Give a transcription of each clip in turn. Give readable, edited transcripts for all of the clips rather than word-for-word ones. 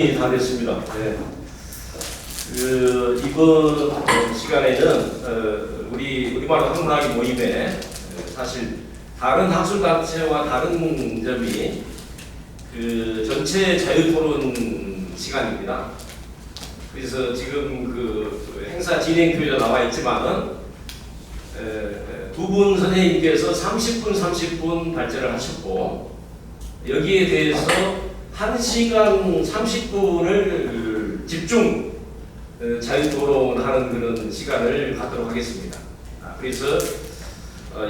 다 됐습니다. 네. 이번 시간에는 우리말 한문학기 모임에 사실 다른 학술단체와 다른 점이 전체 자유토론 시간입니다. 그래서 지금 행사 진행표에 나와 있지만은 두 분 선생님께서 30분 발제를 하셨고 여기에 대해서 1시간 30분을 집중 자유토론하는 그런 시간을 갖도록 하겠습니다. 그래서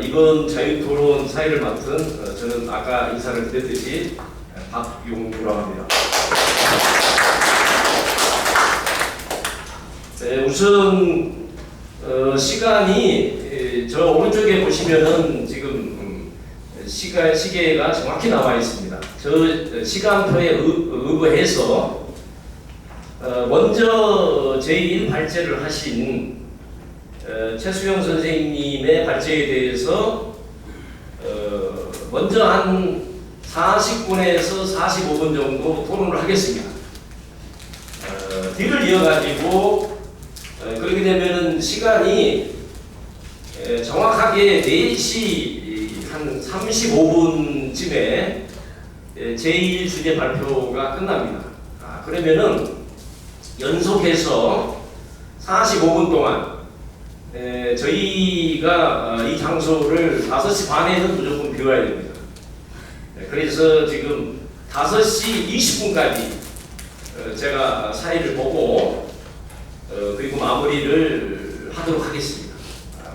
이번 자유토론 사회를 맡은 저는 아까 인사를 드렸듯이 박용구라고 합니다. 우선 시간이 저 오른쪽에 보시면은 지금 시계가 정확히 나와 있습니다. 저 시간표에 의거해서 먼저 제1 발제를 하신 최수영 선생님의 발제에 대해서 먼저 한 40분에서 45분 정도 토론을 하겠습니다. 뒤를 이어가지고 그렇게 되면은 시간이 정확하게 4시 한 35분쯤에 제1 주제 발표가 끝납니다. 그러면은 연속해서 45분 동안 저희가 이 장소를 5시 반에는 무조건 비워야 됩니다. 그래서 지금 5시 20분까지 제가 사회를 보고 그리고 마무리를 하도록 하겠습니다.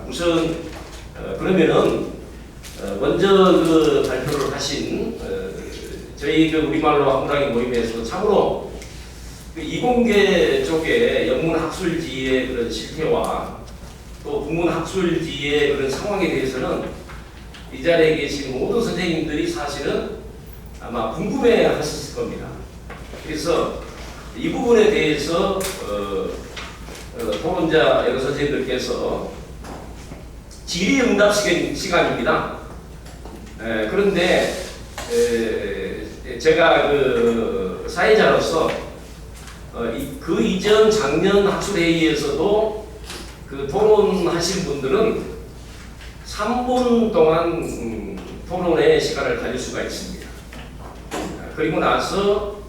우선 그러면은 먼저 발표를 하신 저희 우리말로 학문학기 모임에서 참으로 이공계 쪽에 영문학술지의 그런 실태와 또 국문학술지의 그런 상황에 대해서는 이 자리에 계신 모든 선생님들이 사실은 아마 궁금해 하셨을 겁니다. 그래서 이 부분에 대해서 토론자 여러 선생님들께서 질의응답 시간입니다. 그런데 제가 사회자로서 그 이전 작년 학술회의에서도 토론하신 분들은 3분 동안 토론의 시간을 가질 수가 있습니다. 그리고 나서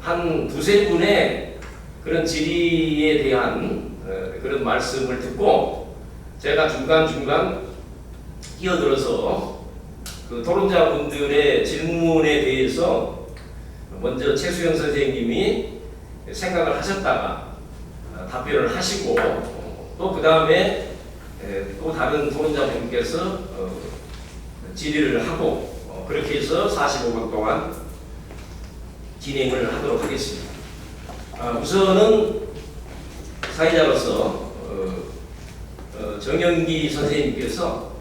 한 두세 분의 그런 질의에 대한 그런 말씀을 듣고 제가 중간중간 끼어들어서 토론자분들의 질문에 대해서 먼저 최수영 선생님이 생각을 하셨다가 답변을 하시고 또 그 다음에 또 다른 토론자분께서 질의를 하고 그렇게 해서 45분 동안 진행을 하도록 하겠습니다. 우선은 사회자로서 정영기 선생님께서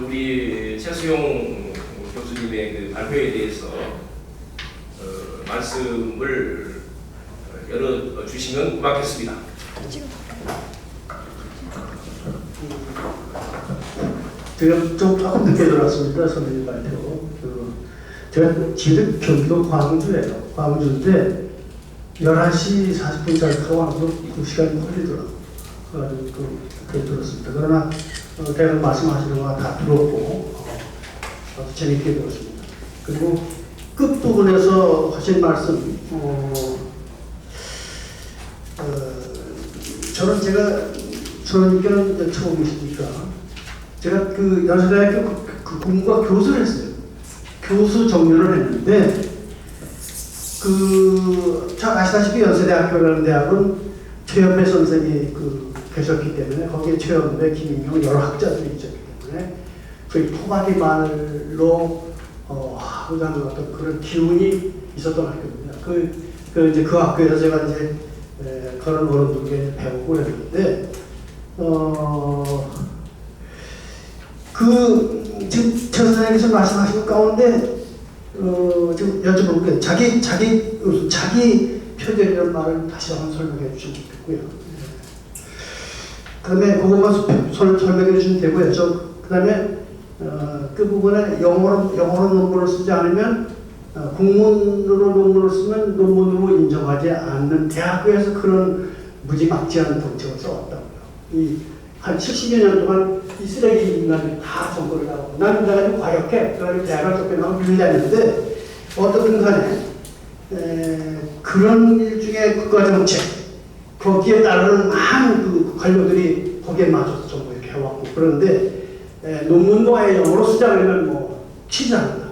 우리 최수용 교수님의 발표에 대해서 말씀을 열어주시면 고맙겠습니다. 제가 조금 늦게 들어왔습니다. 선생님 발표. 제가 지득 경기도 광주예요. 광주인데 11시 40분짜리 타고 와서 2시간이 걸리더라고요. 그렇게 들었습니다. 그러나 대강 말씀하시는 거 다 들었고 아주 재밌게 들었습니다. 그리고 끝부분에서 하신 말씀 저는 처음이시니까 제가 연세대학교 국문과 교수를 했어요. 교수 정년을 했는데 잘 아시다시피 연세대학교라는 대학은 최연배 선생이 계셨기 때문에 거기에 최연배, 김인경 여러 학자들이 있었기 때문에 거의 토박이 말로 하고자 어떤 그런 기운이 있었던 학교입니다. 이제 그 학교에서 제가 이제 그런 어른들께 배우고 그랬는데 지금 최 선생님께서 말씀하신 것 가운데 지금 여쭤볼게요. 자기 표절이라는 말을 다시 한번 설명해 주시면 좋겠고요. 그 다음에 그것만 설명해 주시면 되고요. 그 다음에 그 부분에 영어로 논문을 쓰지 않으면 국문으로 논문을 쓰면 논문으로 인정하지 않는 대학교에서 그런 무지막지한 정책을 써왔다고요. 한 70여 년 동안 이 쓰레기 인간이 다 정권을 하고 내가 좀 과격해. 그래서 대학을 쫓겨나고 밀려했는데 어떻든 간에 그런 일종의 국가정책 거기에 따르는 많은 그 관료들이 거기에 맞춰서 전부 이렇게 해왔고 그런데 논문도 아예 영어로 쓰자 그러면 뭐 치지 않는다.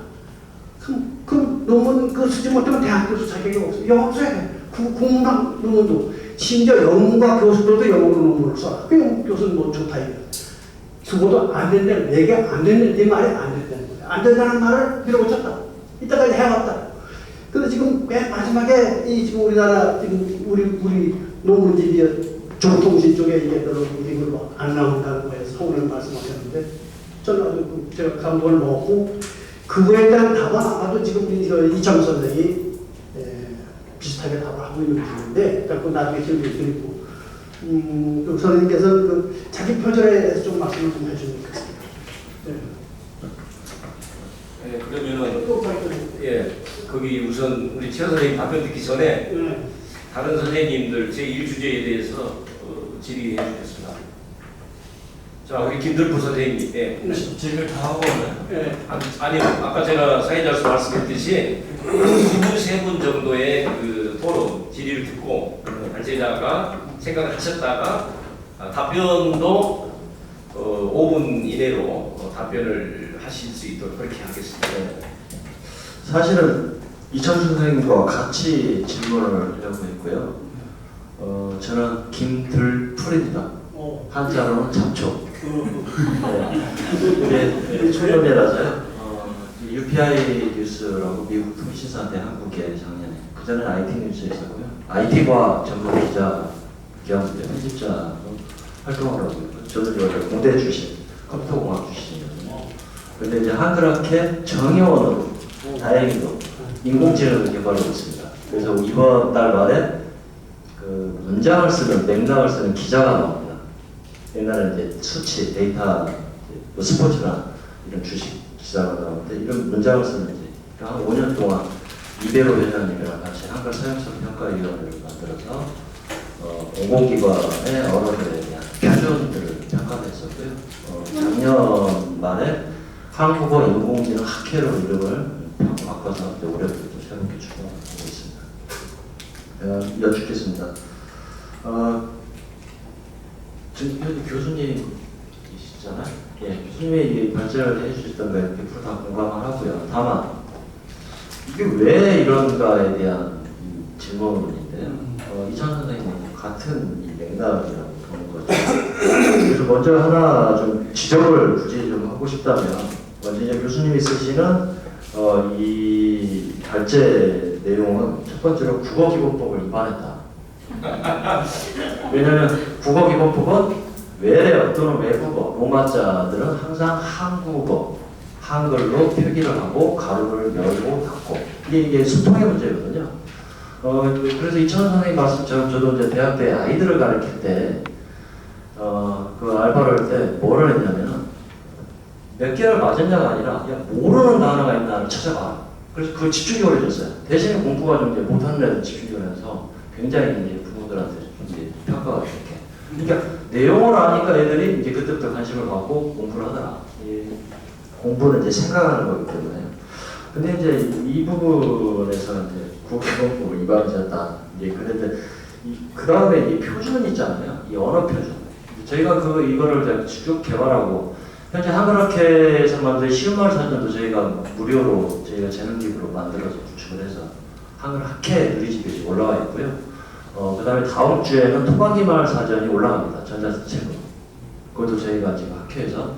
그럼 논문 그 쓰지 못하면 대학 교수 자격이 없어. 영어로 써야 돼. 국문학 논문도 심지어 영문과 교수들도 영어로 논문을 써라. 그 교수는 뭐 좋다 이거. 적어도 안 된다는 얘기 안 된다는 네 말이 안 된다는 거야. 안 된다는 말을 밀어붙였다. 이때까지 해왔다. 그래서 지금 맨 마지막에 이 지금 우리나라 지금 우리 논문집이 정통신 쪽에 이게 별로 이걸로 안 나온다는 거에 서운을 말씀하셨는데 저는 제가 감동을 먹었고 그거에 대한 답은 아마도 지금 이창수 선생이 비슷하게 답을 하고 있는 중인데 그 나중에 질문 드리고 그 선생님께서 그 자기 표절에 대해서 좀 말씀을 좀 해주면 좋겠습니다. 네, 그러면은 거기 우선 우리 최 선생님 답변 듣기 전에 다른 선생님들 제1주제에 대해서 질의해 주셨습니다. 자, 우리 김들프 선생님. 질의를 다 하고 오나요? 아니요. 아까 제가 사회자로서 말씀했듯이 23분 정도의 그 토론, 질의를 듣고 발제자가 생각을 하셨다가 답변도 5분 이내로 답변을 하실 수 있도록 그렇게 하겠습니다. 사실은 이창수 선생님과 같이 질문을 하려고 했고요. 저는 김들풀입니다. 한자로는 잡초. 우리 초년이라서요. UPI 뉴스라고 미국 통신사인데 한국에 작년에 그 전에 IT 뉴스에 있었고요. IT과 전문 기자 겸 편집자로 활동을 하고 있고요. 저도 원래 공대 출신, 컴퓨터공학 출신이거든요. 근데 이제 한글학회 정의원으로 다행히도 인공지능을 개발하고 있습니다. 그래서 이번 달 말에 그 문장을 쓰는 맥락을 쓰는 기자가 나옵니다. 옛날에 이제 수치, 데이터, 뭐 스포츠나 이런 주식 기사가 나오는데 이런 문장을 쓰는 이제 한 5년 동안 이배로 회장님이랑 같이 한글 사용성 평가위원회를 만들어서 공공기관의 언어들에 대한 표준들을 평가했었고요. 작년 말에 한국어 인공지능 학회로 이름을 바꿔서 올해부터 새롭게 출범하고 있습니다. 여쭙겠습니다. 지금 교수님이시잖아요. 교수님이 발제를 해주셨던 거에 100% 다 공감을 하고요. 다만 이게 왜 이런가에 대한 질문인데요. 이창수 선생님 같은 이 맥락이라고 보는 거죠. 그래서 먼저 하나 좀 지적을 굳이 좀 하고 싶다면 먼저 이제 교수님이 쓰시는 이 발제 내용은 첫 번째로 국어기본법을 위반했다. 왜냐하면 국어기본법은 외래어 또는 외국어, 로마자들은 항상 한국어, 한글로 표기를 하고 가로를 열고 닫고 이게 소통의 문제거든요. 그래서 이창수 선생님 말씀 저도 이제 대학 때 아이들을 가르칠 때 그 알바를 할 때 뭐를 했냐면은 몇 개를 맞았냐가 아니라 그냥 모르는 단어가 있나를 찾아봐. 그래서 그걸 집중력을 해줬어요. 대신에 공부가 좀 이제 못하는 애들 집중력을 해서 굉장히 이제 부모들한테 좀 이제 평가가 좋게. 그러니까 내용을 아니까 애들이 이제 그때부터 관심을 갖고 공부를 하더라. 공부는 이제 생각하는 거기 때문에. 근데 이제 이 부분에서 이제 국어기본법을 위반했다. 이제 그런데 그 다음에 이 표준 있잖아요. 이 언어 표준. 저희가 이거를 쭉 개발하고 현재 한글학회에서 만든 쉬운말 사전도 저희가 무료로 저희가 재능기부로 만들어서 구축을 해서 한글학회 누리집에 지금 올라와 있고요. 그 다음에 다음 주에는 토박이말 사전이 올라갑니다. 전자책으로. 그것도 저희가 지금 학회에서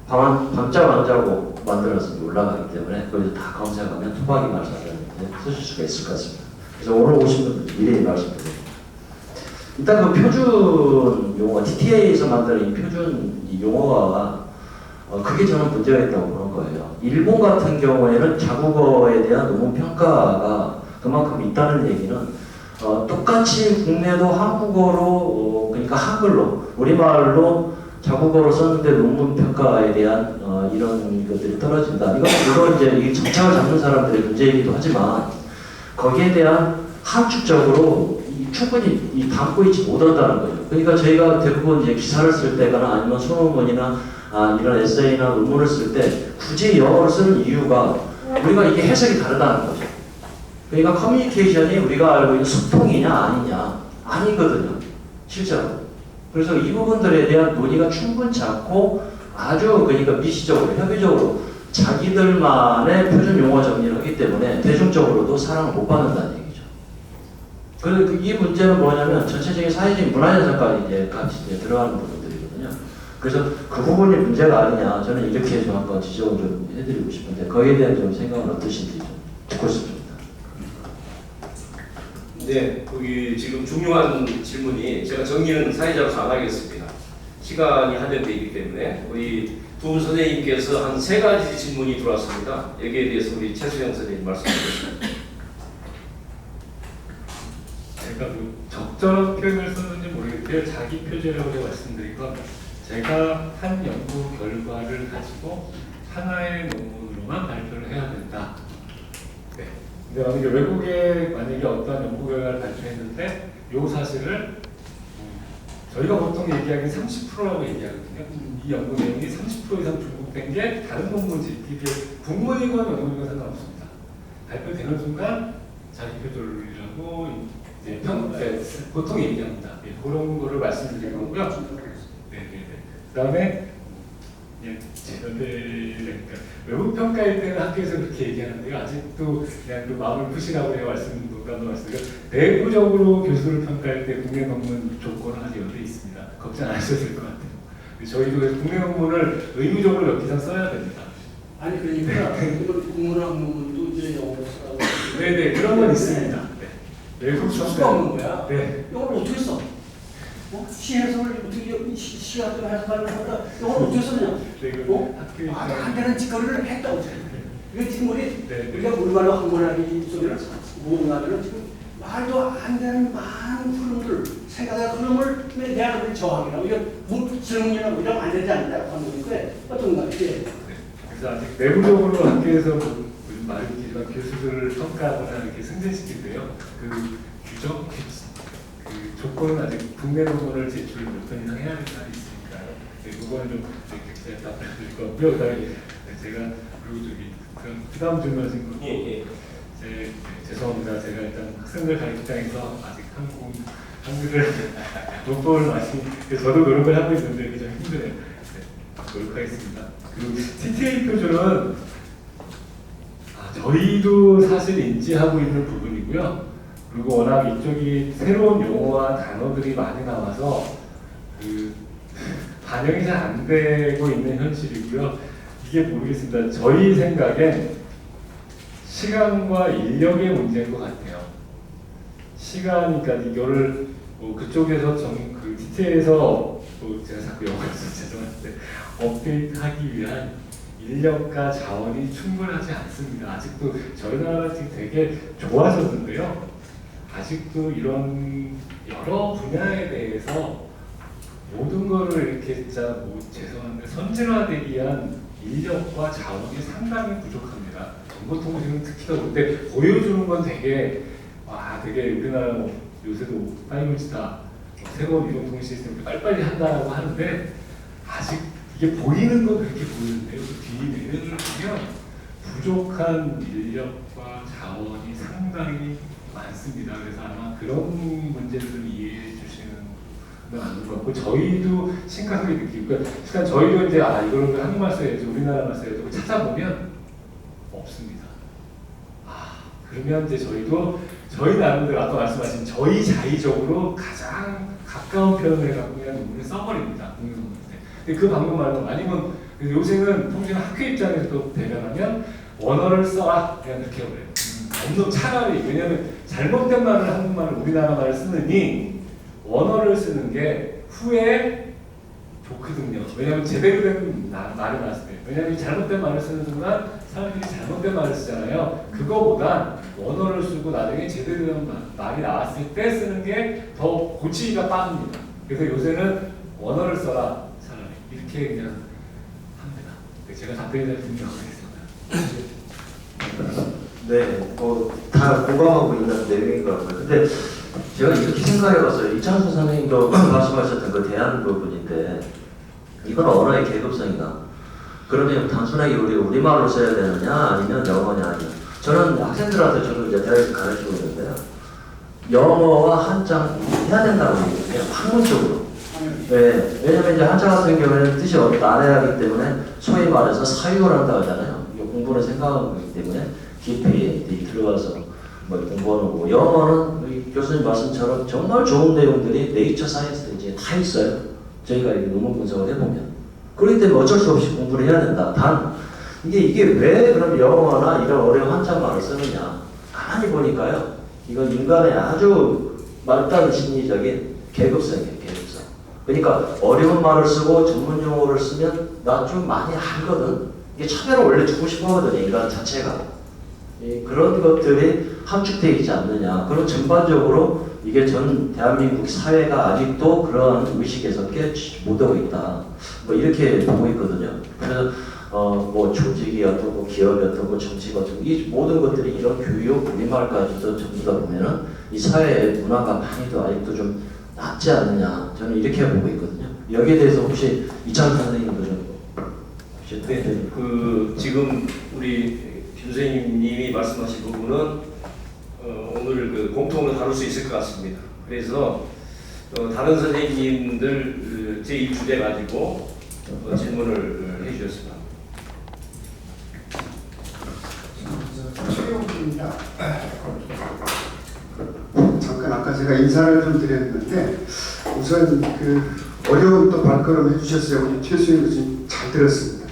방자 방자고 만들어서 올라가기 때문에 거기서 다 검색하면 토박이말 사전을 쓰실 수가 있을 것 같습니다. 그래서 오늘 오신 분들 미리 말씀드립니다. 일단 그 표준 용어, TTA에서 만드는 이 표준 이 용어가 그게 저는 문제가 있다고 보는 거예요. 일본 같은 경우에는 자국어에 대한 논문 평가가 그만큼 있다는 얘기는 똑같이 국내도 한국어로 그러니까 한글로 우리말로 자국어로 썼는데 논문 평가에 대한 이런 것들이 떨어진다. 이건 이제 이 정착을 잡는 사람들의 문제이기도 하지만 거기에 대한 학축적으로 충분히 담고 있지 못한다는 거죠. 그러니까 저희가 대부분 이제 기사를 쓸 때거나 아니면 소논문이나 이런 에세이나 논문을 쓸 때 굳이 영어를 쓰는 이유가 우리가 이게 해석이 다르다는 거죠. 그러니까 커뮤니케이션이 우리가 알고 있는 소통이냐 아니냐 아니거든요. 실제로. 그래서 이 부분들에 대한 논의가 충분치 않고 아주 그러니까 미시적으로 협의적으로 자기들만의 표준 용어 정리를 하기 때문에 대중적으로도 사랑을 못 받는다는 얘기죠. 그래서 이 문제는 뭐냐면 전체적인 사회적인 문화현상까지 이제 같이 이제 들어가는 부분들이거든요. 그래서 그 부분이 문제가 아니냐 저는 이렇게 좀 한번 지적을 좀 해드리고 싶은데 거기에 대한 좀 생각은 어떠신지 좀 듣고 싶습니다. 네, 거기 지금 중요한 질문이 제가 정리는 사회자로서 안 하겠습니다. 시간이 한정되어 있기 때문에 우리 두 분 선생님께서 한 3가지 질문이 들어왔습니다. 여기에 대해서 우리 최수영 선생님 말씀해주십시오. 제가 적절한 표현을 썼는지 모르겠는데 자기 표준이라고 말씀드린 건 제가 한 연구 결과를 가지고 하나의 논문으로만 발표를 해야 된다. 네. 근데 만약에 외국에 만약에 어떤 연구 결과를 발표했는데 이 사실을 저희가 보통 얘기하기 30%라고 얘기하거든요. 이 연구 내용이 30% 이상 중복된 게 다른 논문지 이게 국문이건 연구이건 상관없습니다. 발표되는 순간 자기 표준이라고 보통 얘기합니다. 예, 그런 거를 말씀드린 거고요. 네네네. 그다음에 그러니까 외부 평가일 때는 학교에서 그렇게 얘기하는데요. 아직도 그냥 그 마음을 푸시라고 제가 말씀드려요. 내부적으로 교수를 평가할 때 국내 논문 조건은 아직 연대 있습니다. 걱정 안 하셔도 될 것 같아요. 저희도 국내 논문을 의무적으로 몇 기상 써야 됩니다. 아니 그러니까 국문학 논문도 이제 영어로 쓰라고. 네네 그런 건 있습니다. 네. 외부 쓸 수가 없는 거야. 네. 이걸 어떻게 써? 시 해석을 어떻게 시 같은 해석하는 거다. 이걸 어떻게 쓰냐? 네, 안 되는 짓거리를 했다 어떻게? 이게 지금 우리가 우리말로 한문하기 소리를 모으면 지금 말도 안 되는 많은 흐름들, 생각의 흐름을 대한 우리 저항이라고 이게 질문이라고 이러면 안 되지 않는다고 하는 건데 어떤가 이게. 그래서 아직 내부적으로 학교에서 말이지만 교수들을 평가하거나 이렇게 승진시키는데요. 그 규정, 그 조건은 아직 국내 논문을 제출 몇 번 이상 해야 된다는 있으니까요. 네, 그거는 좀 제가 답변드릴 거고요. 그다음에 제가 그리고 그 다음 질문하신 거. 예. 죄송합니다. 제가 일단 학생들 가르칠 입장에서 아직 한글을 문법을 많이 저도 노력을 하고 있는데 그게 좀 힘드네요. 네, 노력하겠습니다. 그리고 TTA 표준은 저희도 사실 인지하고 있는 부분이고요. 그리고 워낙 이쪽이 새로운 용어와 단어들이 많이 나와서 반영이 잘 안 되고 있는 현실이고요. 이게 모르겠습니다. 저희 생각엔 시간과 인력의 문제인 것 같아요. 시간이니까 이거를 그쪽에서 그 TT에서 제가 자꾸 영어를 써서 죄송한데 업데이트하기 위한 인력과 자원이 충분하지 않습니다. 아직도 저희 나라가 지금 되게 좋아졌는데요. 아직도 이런 여러 분야에 대해서 모든 거를 이렇게 진짜 죄송한데 선진화되기 위한 인력과 자원이 상당히 부족합니다. 정보통신은 특히 더 근데 보여주는 건 되게 되게 우리나라 요새도 5G다 새로운 이동통신 시스템을 빨리빨리 한다고 하는데 아직 이게 보이는 건 그렇게 보이는데요. 그 뒤 내용을 보면 부족한 인력과 자원이 상당히 많습니다. 그래서 아마 그런 문제들을 이해해 주시는 건 맞는 것 같고 저희도 심각하게 느끼고 그러니까 저희도 이제 이거를 한국말 써야지 우리나라말 써야지 찾아보면 없습니다. 그러면 이제 저희도 저희 나름대로 아까 말씀하신 저희 자의적으로 가장 가까운 표현을 갖고 그냥 논문을 써버립니다. 근데 그 방법 말고 아니면 요새는 통신 학교 입장에서도 대변하면 원어를 써라 그냥 그렇게 해버려요. 없는 차라리 왜냐하면 잘못된 말을 한국말을 우리나라 말을 쓰느니 원어를 쓰는 게 후에 좋거든요. 왜냐하면 제대로 된 말이 나왔을 때 왜냐하면 잘못된 말을 쓰는 순간 사람들이 잘못된 말을 쓰잖아요. 그거보다 원어를 쓰고 나중에 제대로 된 말이 나왔을 때 쓰는 게 더 고치기가 빠릅니다. 그래서 요새는 원어를 써라 차라리. 이렇게 그냥 합니다. 제가 답변이 잘 분명하겠습니다. 네, 다 공감하고 있는 내용인 것 같고요. 근데 제가 이렇게 생각해봤어요. 이창수 선생님도 말씀하셨던 그 대안 부분인데 이건 언어의 계급성이다. 그러면 단순하게 우리말로 써야 되느냐 아니면 영어냐 아니냐. 저는 학생들한테 저도 이제 대학에서 가르치고 있는데요. 영어와 한자 해야 된다고 얘기해요. 학문적으로. 네, 왜냐면 이제 한자 같은 경우에는 뜻이 나래하기 때문에 소위 말해서 사유를 한다고 하잖아요. 공부를 생각하고 있기 때문에 깊이 들어가서 뭐 공부하는 거고, 영어는 우리 교수님 말씀처럼 정말 좋은 내용들이 네이처 사이언스에 이제 다 있어요. 저희가 이 논문 분석을 해보면. 그렇기 때문에 어쩔 수 없이 공부를 해야 된다. 단 이게 왜 그럼 영어나 이런 어려운 한자말을 쓰느냐? 가만히 보니까요. 이건 인간의 아주 말단 심리적인 계급성이에요. 계급성. 그러니까 어려운 말을 쓰고 전문 용어를 쓰면 나 좀 많이 알거든. 이게 차별을 원래 주고 싶어하거든요. 인간 자체가. 그런 것들이 함축되어 있지 않느냐. 그리고 전반적으로 이게 전 대한민국 사회가 아직도 그러한 의식에서 깨지 못하고 있다. 뭐 이렇게 보고 있거든요. 그래서 뭐 조직이 어떻고 기업이 어떻고 정치가 어떻고 이 모든 것들이 이런 교육, 우리말까지도 전부 다 보면은 이 사회의 문화가 많이도 아직도 좀 낮지 않느냐. 저는 이렇게 보고 있거든요. 여기에 대해서 혹시 이창수 선생님도 좀 네, 지금 우리 교수님이 말씀하신 부분은 오늘 그 공통으로 다룰 수 있을 것 같습니다. 그래서 다른 선생님들 제1주제 가지고 질문을 해주셨습니다. 최영수입니다. 잠깐 아까 제가 인사를 좀 드렸는데 우선 그 어려운 또 발걸음 해주셨어요. 우리 최수영 교수님 잘 들었습니다.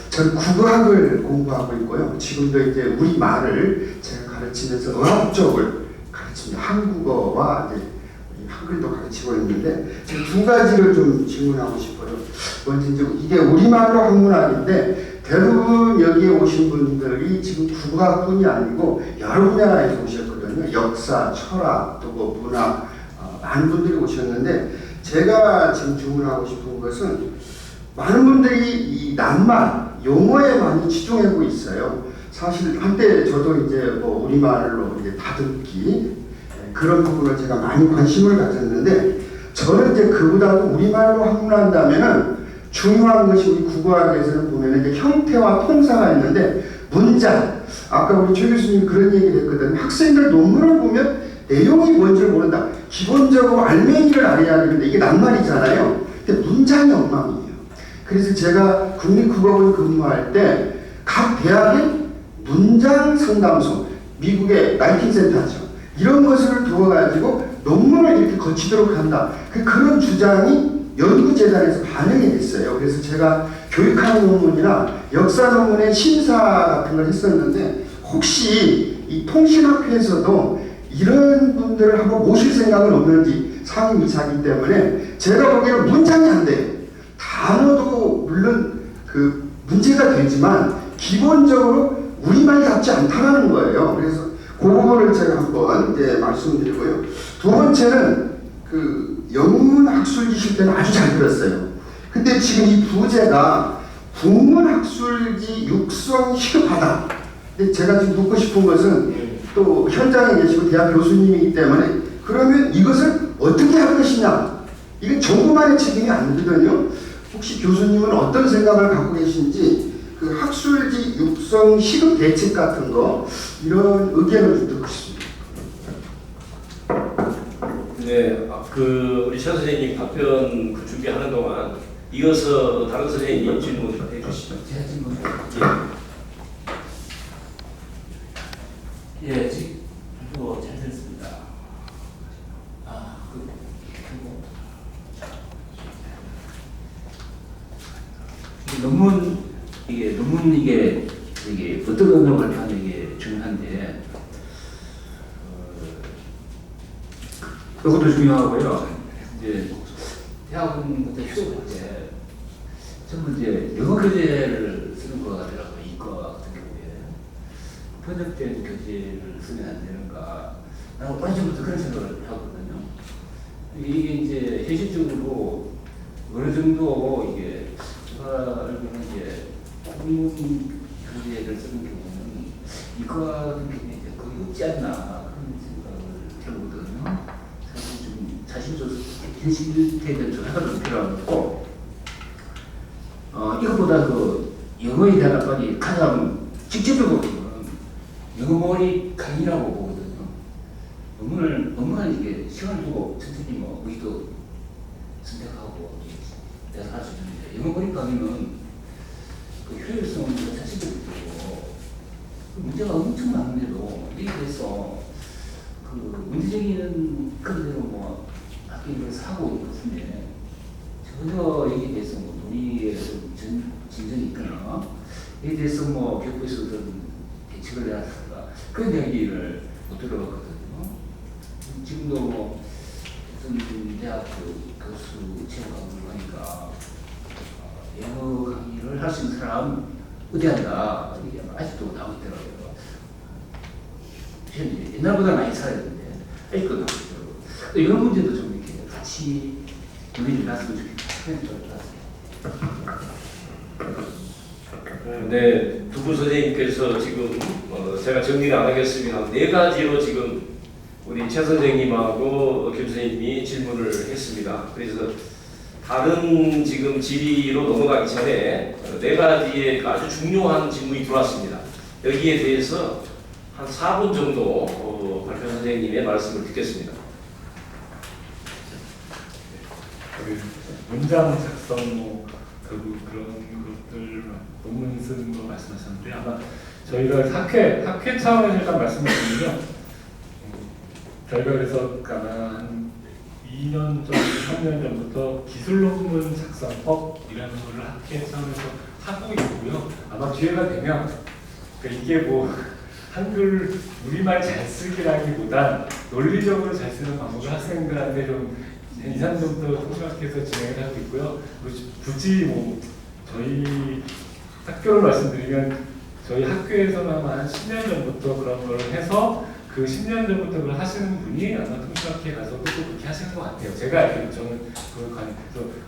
전 국어학을 공부하고 있고요. 지금도 이제 우리 말을 제가 가르치면서 어학 쪽을 가르칩니다. 한국어와 이제 한글도 가르치고 있는데 지금 두 가지를 좀 질문하고 싶어요. 먼저 이제 이게 우리말로 학문학인데 대부분 여기에 오신 분들이 지금 국어학뿐이 아니고 여러 분야에서 오셨거든요. 역사, 철학, 또 뭐 문학 많은 분들이 오셨는데 제가 지금 질문하고 싶은 것은 많은 분들이 이 낱말, 용어에 많이 치중하고 있어요. 사실 한때 저도 이제 뭐 우리말로 이제 다듬기 그런 부분을 제가 많이 관심을 가졌는데 저는 이제 그보다도 우리말로 학문한다면은 중요한 것이 우리 국어학에서는 보면은 이제 형태와 통사가 있는데 문장, 아까 우리 최 교수님이 그런 얘기를 했거든요. 학생들 논문을 보면 내용이 뭔지를 모른다. 기본적으로 알맹이를 알아야 되는데 이게 낱말이잖아요. 근데 문장이 엉망이에요. 그래서 제가 국립국어원 근무할 때 각 대학의 문장 상담소, 미국의 나이팅 센터죠. 이런 것을 두어가지고 논문을 이렇게 거치도록 한다. 그런 주장이 연구재단에서 반영이 됐어요. 그래서 제가 교육학 논문이나 역사 논문의 심사 같은 걸 했었는데 혹시 이 통신학회에서도 이런 분들을 한번 모실 생각은 없는지 상임이사기 때문에 제가 보기에는 문장이 안 돼요. 단어도 물론 그 문제가 되지만 기본적으로 우리말답지 않다는 거예요. 그래서 그 부분을 제가 한번 이제 말씀드리고요. 두 번째는 그 영문학술지 때는 아주 잘 들었어요. 근데 지금 이 부제가 국문학술지 육성 시급하다. 근데 제가 지금 묻고 싶은 것은 또 현장에 계시고 대학 교수님이기 때문에 그러면 이것을 어떻게 할 것이냐. 이게 정부만의 책임이 아니거든요. 혹시 교수님은 어떤 생각을 갖고 계신지 그 학술지 육성 시급 대책 같은 거 이런 의견을 좀 듣고 싶습니다. 네, 우리 최 선생님 답변 준비하는 동안 이어서 다른 선생님 질문 해주시죠. 제가 질문. 예, 지금 잘 들었습니다. 논문 이게 어떤 논문을 발표하는 게 중요한데 그것도 중요하고요. 이제 대학원부터 휴업할 때 전부 이제 영어 교재를 쓰는 것 같더라고요. 이과 같은 경우에 번역된 교재를 쓰면 안 되는가? 나는 오래전부터 그런 생각을 하거든요. 이게 이제 현실적으로 어느 정도 이게 제가 알기로는 이제 국민 교재를 쓰는 경우는 이거 같은 경우에 이제 거의 없지 않나 그런 생각을 들거든요. 사실 좀 자신조사, 현실에 조사가 필요하고 이것보다 그 영어에 대한 압박이 가장 직접적으로 영어머리 강의라고 보거든요. 영어는 이게 시간을 두고 천천히 뭐 의도 선택하고 내가 할 수 있는데 영어머리 강의는 그 효율성은 자신적이고 문제가 엄청 많은데도 이에 대해서 그 문제적인 그대로 뭐 학교를 사고 있는데 전혀 여기에 대해서 뭐 논의에 진전이 있거나 이에 대해서 뭐 교육부에서 어떤 대책을 내야 한다 그런 이야기를 못 들어봤거든요. 지금도 뭐 어떤 대학 교수 체험 강의를 하니까 영어 강의를 할 수 있는 사람 의대한다 이게 아직도 나오고 있더라고요. 옛날보다 많이 살아야 되는데 아직도 나오고 있더라고요. 이런 문제도 좀 이렇게 같이 논의를 났으면 좋겠다. 네, 두 분 선생님께서 지금 제가 정리를 안 하겠습니다. 네 가지로 지금 우리 최 선생님하고 김 선생님이 질문을 했습니다. 그래서 다른 지금 질의로 넘어가기 전에 네 가지의 아주 중요한 질문이 들어왔습니다. 여기에 대해서 한 4분 정도 발표 선생님의 말씀을 듣겠습니다. 문장 작성 뭐 그런 것들 논문 쓰는 거 말씀하셨는데 아마 저희가 학회 차원에서 일단 말씀을 드리면 저희가 그래서 아마 한 2년 전, 3년 전부터 기술 논문 작성법이라는 거를 학회 차원에서 하고 있고요. 아마 기회가 되면 그러니까 이게 뭐 한글 우리말 잘 쓰기라기보단 논리적으로 잘 쓰는 방법을 학생들한테 좀 2, 3년 전부터 통신학회에서 진행을 하고 있고요. 굳이 뭐 저희 학교를 말씀드리면 저희 학교에서는 아마 한 10년 전부터 그런 걸 해서 그 10년 전부터 그걸 하시는 분이 아마 통신학회에 가서도 또 그렇게 하시는 것 같아요. 제가 알기로 저는 그걸 가니까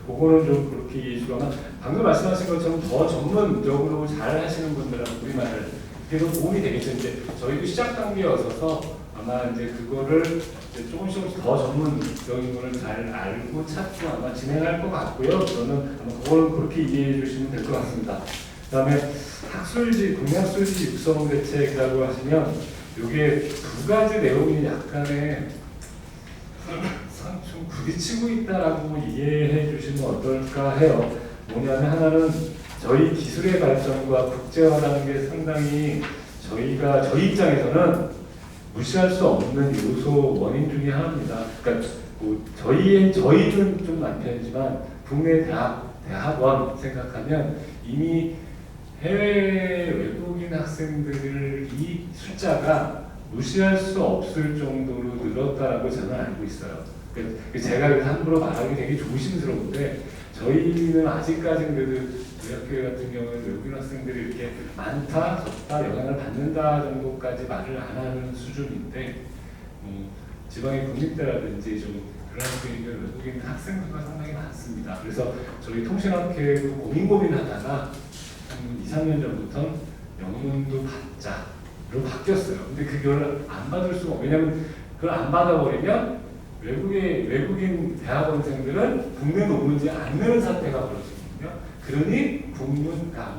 그거는 좀 그렇게 이해해 주거나 방금 말씀하신 것처럼 더 전문적으로 잘 하시는 분들하고 우리말을 그래도 도움이 되겠죠. 이제 저희도 시작 단계여서 아마 이제 그거를 이제 조금씩 더 전문적인 거를 잘 알고 찾고 아마 진행할 것 같고요. 저는 아마 그걸 그렇게 이해해 주시면 될 것 같습니다. 그다음에 학술지, 국내 학술지 육성 대책이라고 하시면 이게 두 가지 내용이 약간의 좀 부딪히고 있다라고 이해해 주시면 어떨까 해요. 뭐냐면 하나는 저희 기술의 발전과 국제화라는 게 상당히 저희 입장에서는 무시할 수 없는 요소 원인 중에 하나입니다. 그러니까 뭐 저희는 좀 많은 편이지만 국내 대학원 생각하면 이미 해외 외국인 학생들 이 숫자가 무시할 수 없을 정도로 늘었다라고 저는 알고 있어요. 제가 그래서 함부로 말하기 되게 조심스러운데 저희는 아직까지는 그래도 저희 학교 같은 경우는 외국인 학생들이 이렇게 많다, 적다, 영향을 받는다 정도까지 말을 안 하는 수준인데 지방의 국립대라든지 좀 그런 분위기가 외국인 학생들과 상당히 많습니다. 그래서 저희 통신학회도 고민하다가 한 2, 3년 전부터 영문도 받자로 바뀌었어요. 근데 그걸 안 받을 수가 없어요. 왜냐하면 그걸 안 받아버리면 외국인 대학원생들은 국내 논문지 안 내는 사태가 벌어지거든요. 그러니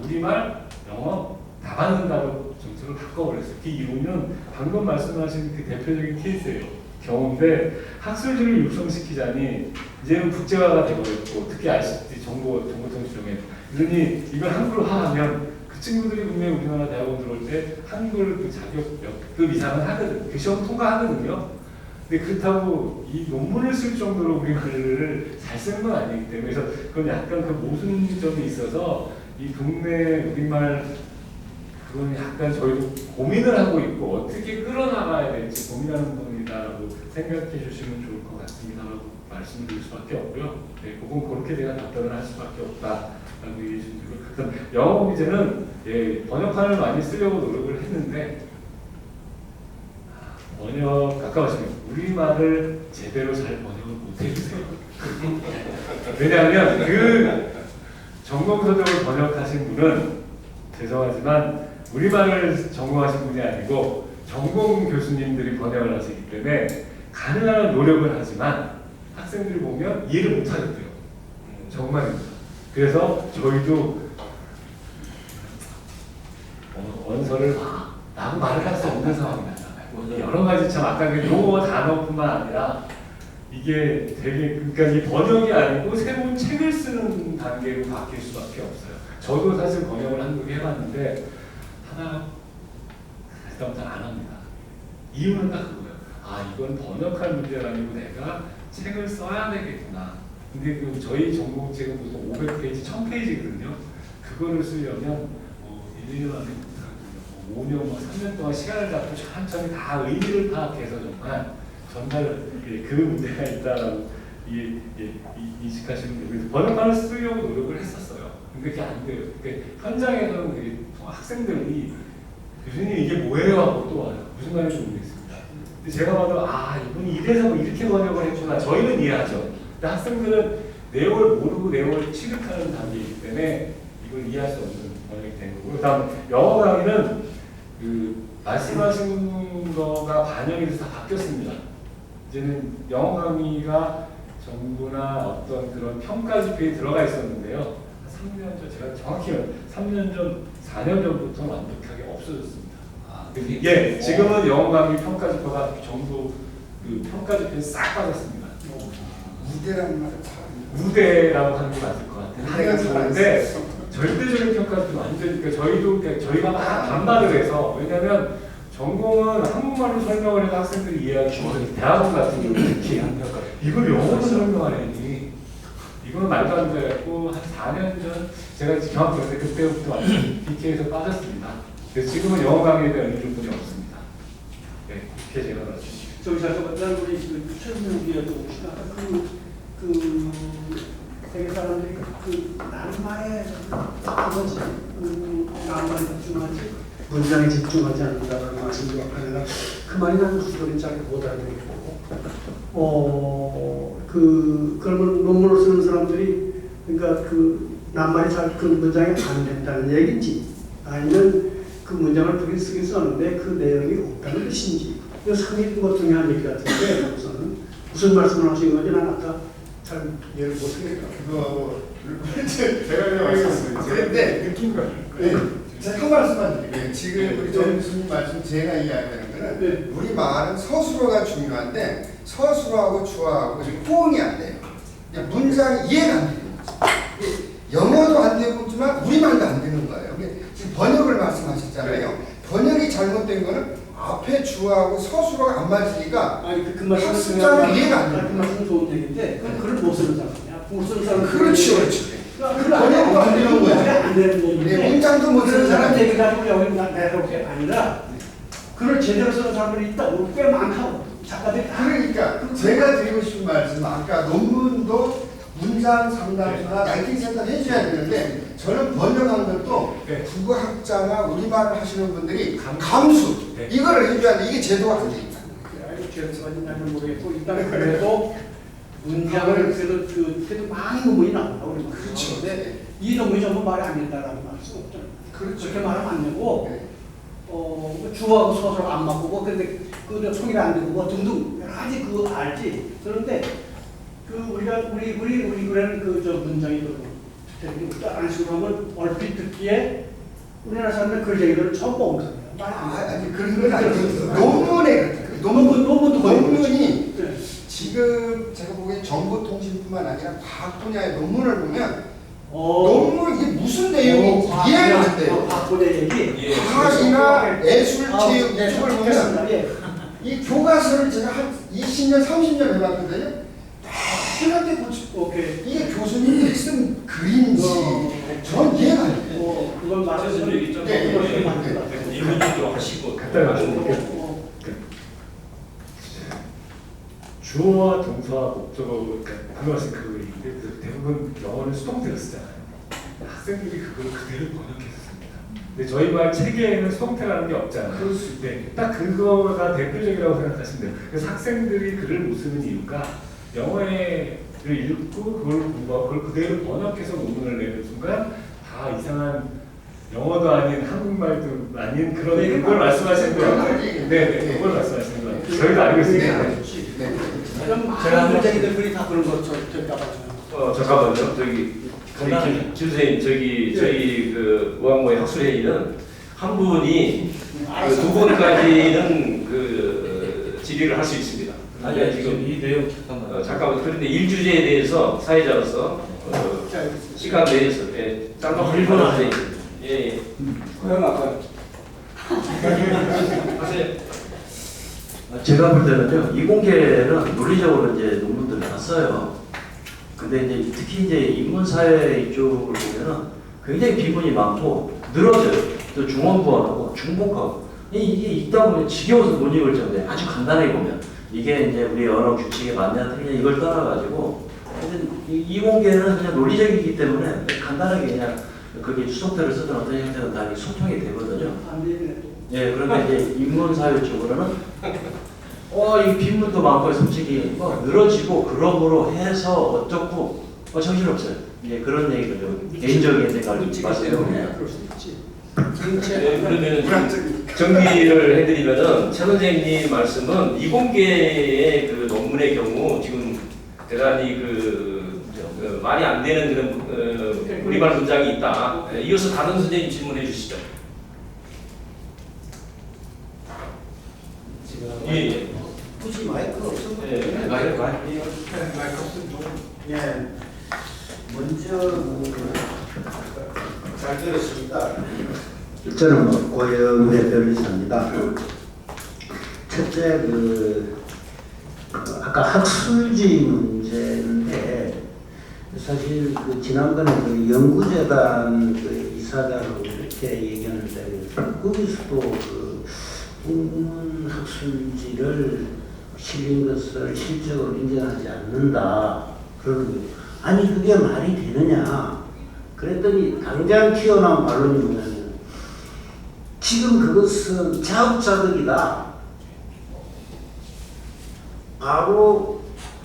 우리말, 영어 다 받는다고 정책을 바꿔버렸어요. 그 이유는 방금 말씀하신 그 대표적인 케이스예요. 경우인데 학술지를 육성시키자니 이제는 국제화가 되어버렸고 특히 ICT 정보통신용에 그러니 이걸 한글화하면 그 친구들이 분명히 우리나라 대학원 들어올 때 한글 그 자격 몇 급 이상은 하거든요. 그 시험 통과하거든요. 근데 그렇다고 이 논문을 쓸 정도로 우리말을 잘 쓰는 건 아니기 때문에 그래서 그건 약간 그 모순점이 있어서 이 국내 우리말 그건 약간 저희도 고민을 하고 있고 어떻게 끌어나가야 될지 고민하는 부분이다라고 생각해 주시면 좋을 것 같습니다라고 말씀드릴 수밖에 없고요. 네, 그건 그렇게 제가 답변을 할 수밖에 없다라고 얘기해 주시면 되고 그다음 영어 문제는 번역판을 많이 쓰려고 노력을 했는데 가까워지면 우리말을 제대로 잘 번역을 못 해주세요. 왜냐하면 그 전공서적을 번역하신 분은 죄송하지만 우리말을 전공하신 분이 아니고 전공 교수님들이 번역을 하시기 때문에 가능한 노력을 하지만 학생들이 보면 이해를 못하겠대요. 정말입니다. 그래서 저희도 원서를 라고 말을 할 수 없는 상황입니다. 여러 가지 참 아까 그 용어 단어뿐만 아니라 이게 되게 그러니까 이 번역이 아니고 새로운 책을 쓰는 단계로 바뀔 수밖에 없어요. 저도 사실 번역을 한두 개 해봤는데 하나 일단 안 합니다. 이유는 딱 그거예요. 아 이건 번역할 문제가 아니고 내가 책을 써야 되겠구나. 근데 그 저희 전공책은 보통 500페이지, 1000페이지거든요. 그거를 쓰려면 1, 2년 안에 못하거든요. 5년, 3년 동안 시간을 잡고 천천히 다 의미를 파악해서 정말 전달 그 문제가 있다라고 인식하시는 분들 번역판을 쓰려고 노력을 했었어요. 근데 그게 안 돼요. 그러니까 현장에서는 학생들이 교수님 이게 뭐예요? 하고 또 와요. 무슨 말인지 모르겠습니다. 근데 제가 봐도 아 이분이 이래서 이렇게 번역을 했구나. 저희는 이해하죠. 근데 학생들은 내용을 모르고 내용을 취득하는 단계이기 때문에 이걸 이해할 수 없는 번역이 된 거고 그다음 영어 강의는 그 말씀하신 거가 반영이 돼서 다 바뀌었습니다. 이제는 영어 강의가 정부나 어떤 그런 평가 지표에 들어가 있었는데요. 3년 전 제가 정확히 3년 전, 4년 전부터 완벽하게 없어졌습니다. 예, 지금은 영어 강의 평가 지표가 정부 그 평가 지표에 싹 빠졌습니다. 무대라는 말을 무대라고 하는 게 맞을 것 같아요. 하여간 좋은데 절대적인 평가도 완전히 그러니까 저희가 막 반발을 해서 왜냐하면 전공은 한국말로 설명을 해도 학생들이 이해하기 쉬워요. 대학원 같은 경우 특히 이걸 영어로 설명하려니 이거는 말도 안 되고 한 4년 전 제가 정확히 기억하는데 그때부터 완전 BK에서 빠졌습니다. 그래서 지금은 영어 강의에 대한 의존분이 없습니다. 네, 그렇게 제가 말씀드립니다. 저기 잠깐만 우리 그 최승용 기자도 혹시나 그 세계 사람들이 그 낭만에 그거지 낭만에 집중하지 문장에 집중하지 않는다는 말씀도 아니라 그 말이 나는 무슨 소리인지 잘 못 알아듣겠고 그러면 논문을 쓰는 사람들이 그러니까 그 낭만이 잘 그 문장에 안 된다는 얘기인지 아니면 그 문장을 쓰긴 썼는데 그 내용이 없다는 뜻인지 이거 상당히 그것 중에 한 얘기 같은데 우선은 무슨 말씀을 하신 건지 난 아까 잘 이해를 못하겠다. 그거 제가 그냥 말씀드렸어요. 그런데 느낀 거예요. 네, 제가 한 말씀만 드릴게요. 지금 우리 정 교수님 말씀 제가 이야기하는 거는 네. 우리 말은 서술어가 중요한데 서술어하고 주어하고 지금 호응이 안 돼요. 문장이 이해가 안 되는 거죠. 영어도 안 되고 있지만 우리말도 안 되는 거예요. 지금 번역을 말씀하셨잖아요. 번역이 잘못된 거는 앞에 주어하고 서술어가 안 맞으니까 아니 그 말씀은 학습자는 이해가 안 돼요. 그 말씀 좋은 얘기인데 글을 못 쓰는 사람이야. 못 쓰는 사람 그렇죠. 그 번역도 안 되는 거예요. 안 되는 얘기인데 네, 문장도 못 쓰는 사람 사람. 얘기 가지고 여기 내놓을 게 아니라 글을 제대로 쓰는 사람들이 있다고 꽤 많다고 작가들이 다. 그러니까 제가 드리고 싶은 말씀 아까 논문도 문장 상담소나 라이팅 센터 해줘야 되는데 저는 번역한 것도 국어학자나 우리말을 하시는 분들이 감수 이거를 해줘야 돼. 이게 제도가 안 됩니다. 죄송하지는 모르겠고 일단 그래도 문장을 그래도 많은 논문이 나온다 우리 말. 그렇죠. 네. 이 논문이 전부 말이 안 된다라는 말수 없잖아요. 그렇죠. 그렇게 말하면 안 되고 네. 주어하고 서술하고 안 맞고 근데 그 통일이 안 되고 뭐 등등 여러 가지 그거 알지. 그런데 그 우리가 우리 그런 그저 문장이 다른 식으로 하면 얼핏 듣기에 우리나라 사람들 글 얘기를 처음 본 거예요. 아니 그런 건 아니고 논문에 논문이 네. 지금 제가 보기엔 정보통신뿐만 아니라 과학 분야의 논문을 보면 논문 이게 무슨 내용인지 이해가 안 돼요. 과학분야 얘기. 과학이나 예술, 체육 네, 이쪽을 보면 좋겠습니다. 예. 이 교과서를 제가 한 20년, 30년 해봤거든요. 해한테 오케이. 이게 교수님이 쓴 글인지 전 이해가 안 돼요. 그건 말해서 얘기 좀 네, 하고 네, 네. 이분도 하시고 간단히 말씀드릴게요. 주어와 동사와 목적어 한 말씀 그거인데 대부분 영어는 수동태를 쓰잖아요. 학생들이 그걸 그대로 번역해서 씁니다. 근데 저희 말 체계에는 수동태라는 게 없잖아요. 네, 딱 그거가 대표적이라고 생각하시면 돼요. 그래서 학생들이 글을 못 쓰는 이유가 영어의 읽고 그걸 공부하고 그걸 그대로 번역해서 논문을 내는 순간 다 이상한 영어도 아닌 한국말도 아닌 그런 걸 말씀하시는 것 같아요. 네, 그걸 말씀하시는 것 같아요. 저희도 알고 있으니까. 그럼 많은 문제들이 다 그런 거 될까봐. 잠깐만요. 저기 김 선생님, 저희 그 의학모의 학술회의는 한 분이 두 번까지는 그 질의를 할 수 있습니다. 아니 지금 이 내용 잠깐만. 잠깐만. 그런데 일주제에 대해서 사회자로서 시간 내에서 짤막하게 1분 안에 예. 허용할까요? 하세요. 제가 볼 때는요, 이공계는 논리적으로 이제 논문들을 다 써요. 근데 이제 특히 이제 인문사회 이쪽을 보면은 굉장히 비문이 많고 늘어져요. 또 중원부원하고 중복하고 이게 있다 보면 지겨워서 못 읽을 정도에 아주 간단하게 보면 이게 이제 우리 언어 규칙에 맞냐 틀리냐 이걸 떠나가지고 이공계는 그냥 논리적이기 때문에 간단하게 그냥 그게 수속태를 쓰든 어떤 형태든 다 소통이 되거든요. 예, 그런데 이제 인문사회 쪽으로는 이 빈문도 많고 솔직히 늘어지고 그러므로 해서 어떻고 정신없어요. 예, 그런 얘기를 개인적인 생각을 말씀드려요. 네, 그러면 정리를 해드리면은 최 선생님 말씀은 이공계의 그 논문의 경우 지금 대단히 말이 안 되는 그런 우리말 문장이 있다. 이어서 다른 선생님 질문해 주시죠. 예. 굳이 마이크가 없어서. 예. 마이크 없으면 예. 먼저 잘 들었습니다. 저는 고영배 변호사입니다. 첫째 아까 학술지 문제인데 사실 지난번에 연구재단 이사장하고 이렇게 얘기하는데 거기서도 학술지를 실린 것을 실적으로 인정하지 않는다. 그러는 거예요. 아니 그게 말이 되느냐? 그랬더니 당장 튀어나온 반론이 뭐냐면 지금 그것은 자업자득이다. 바로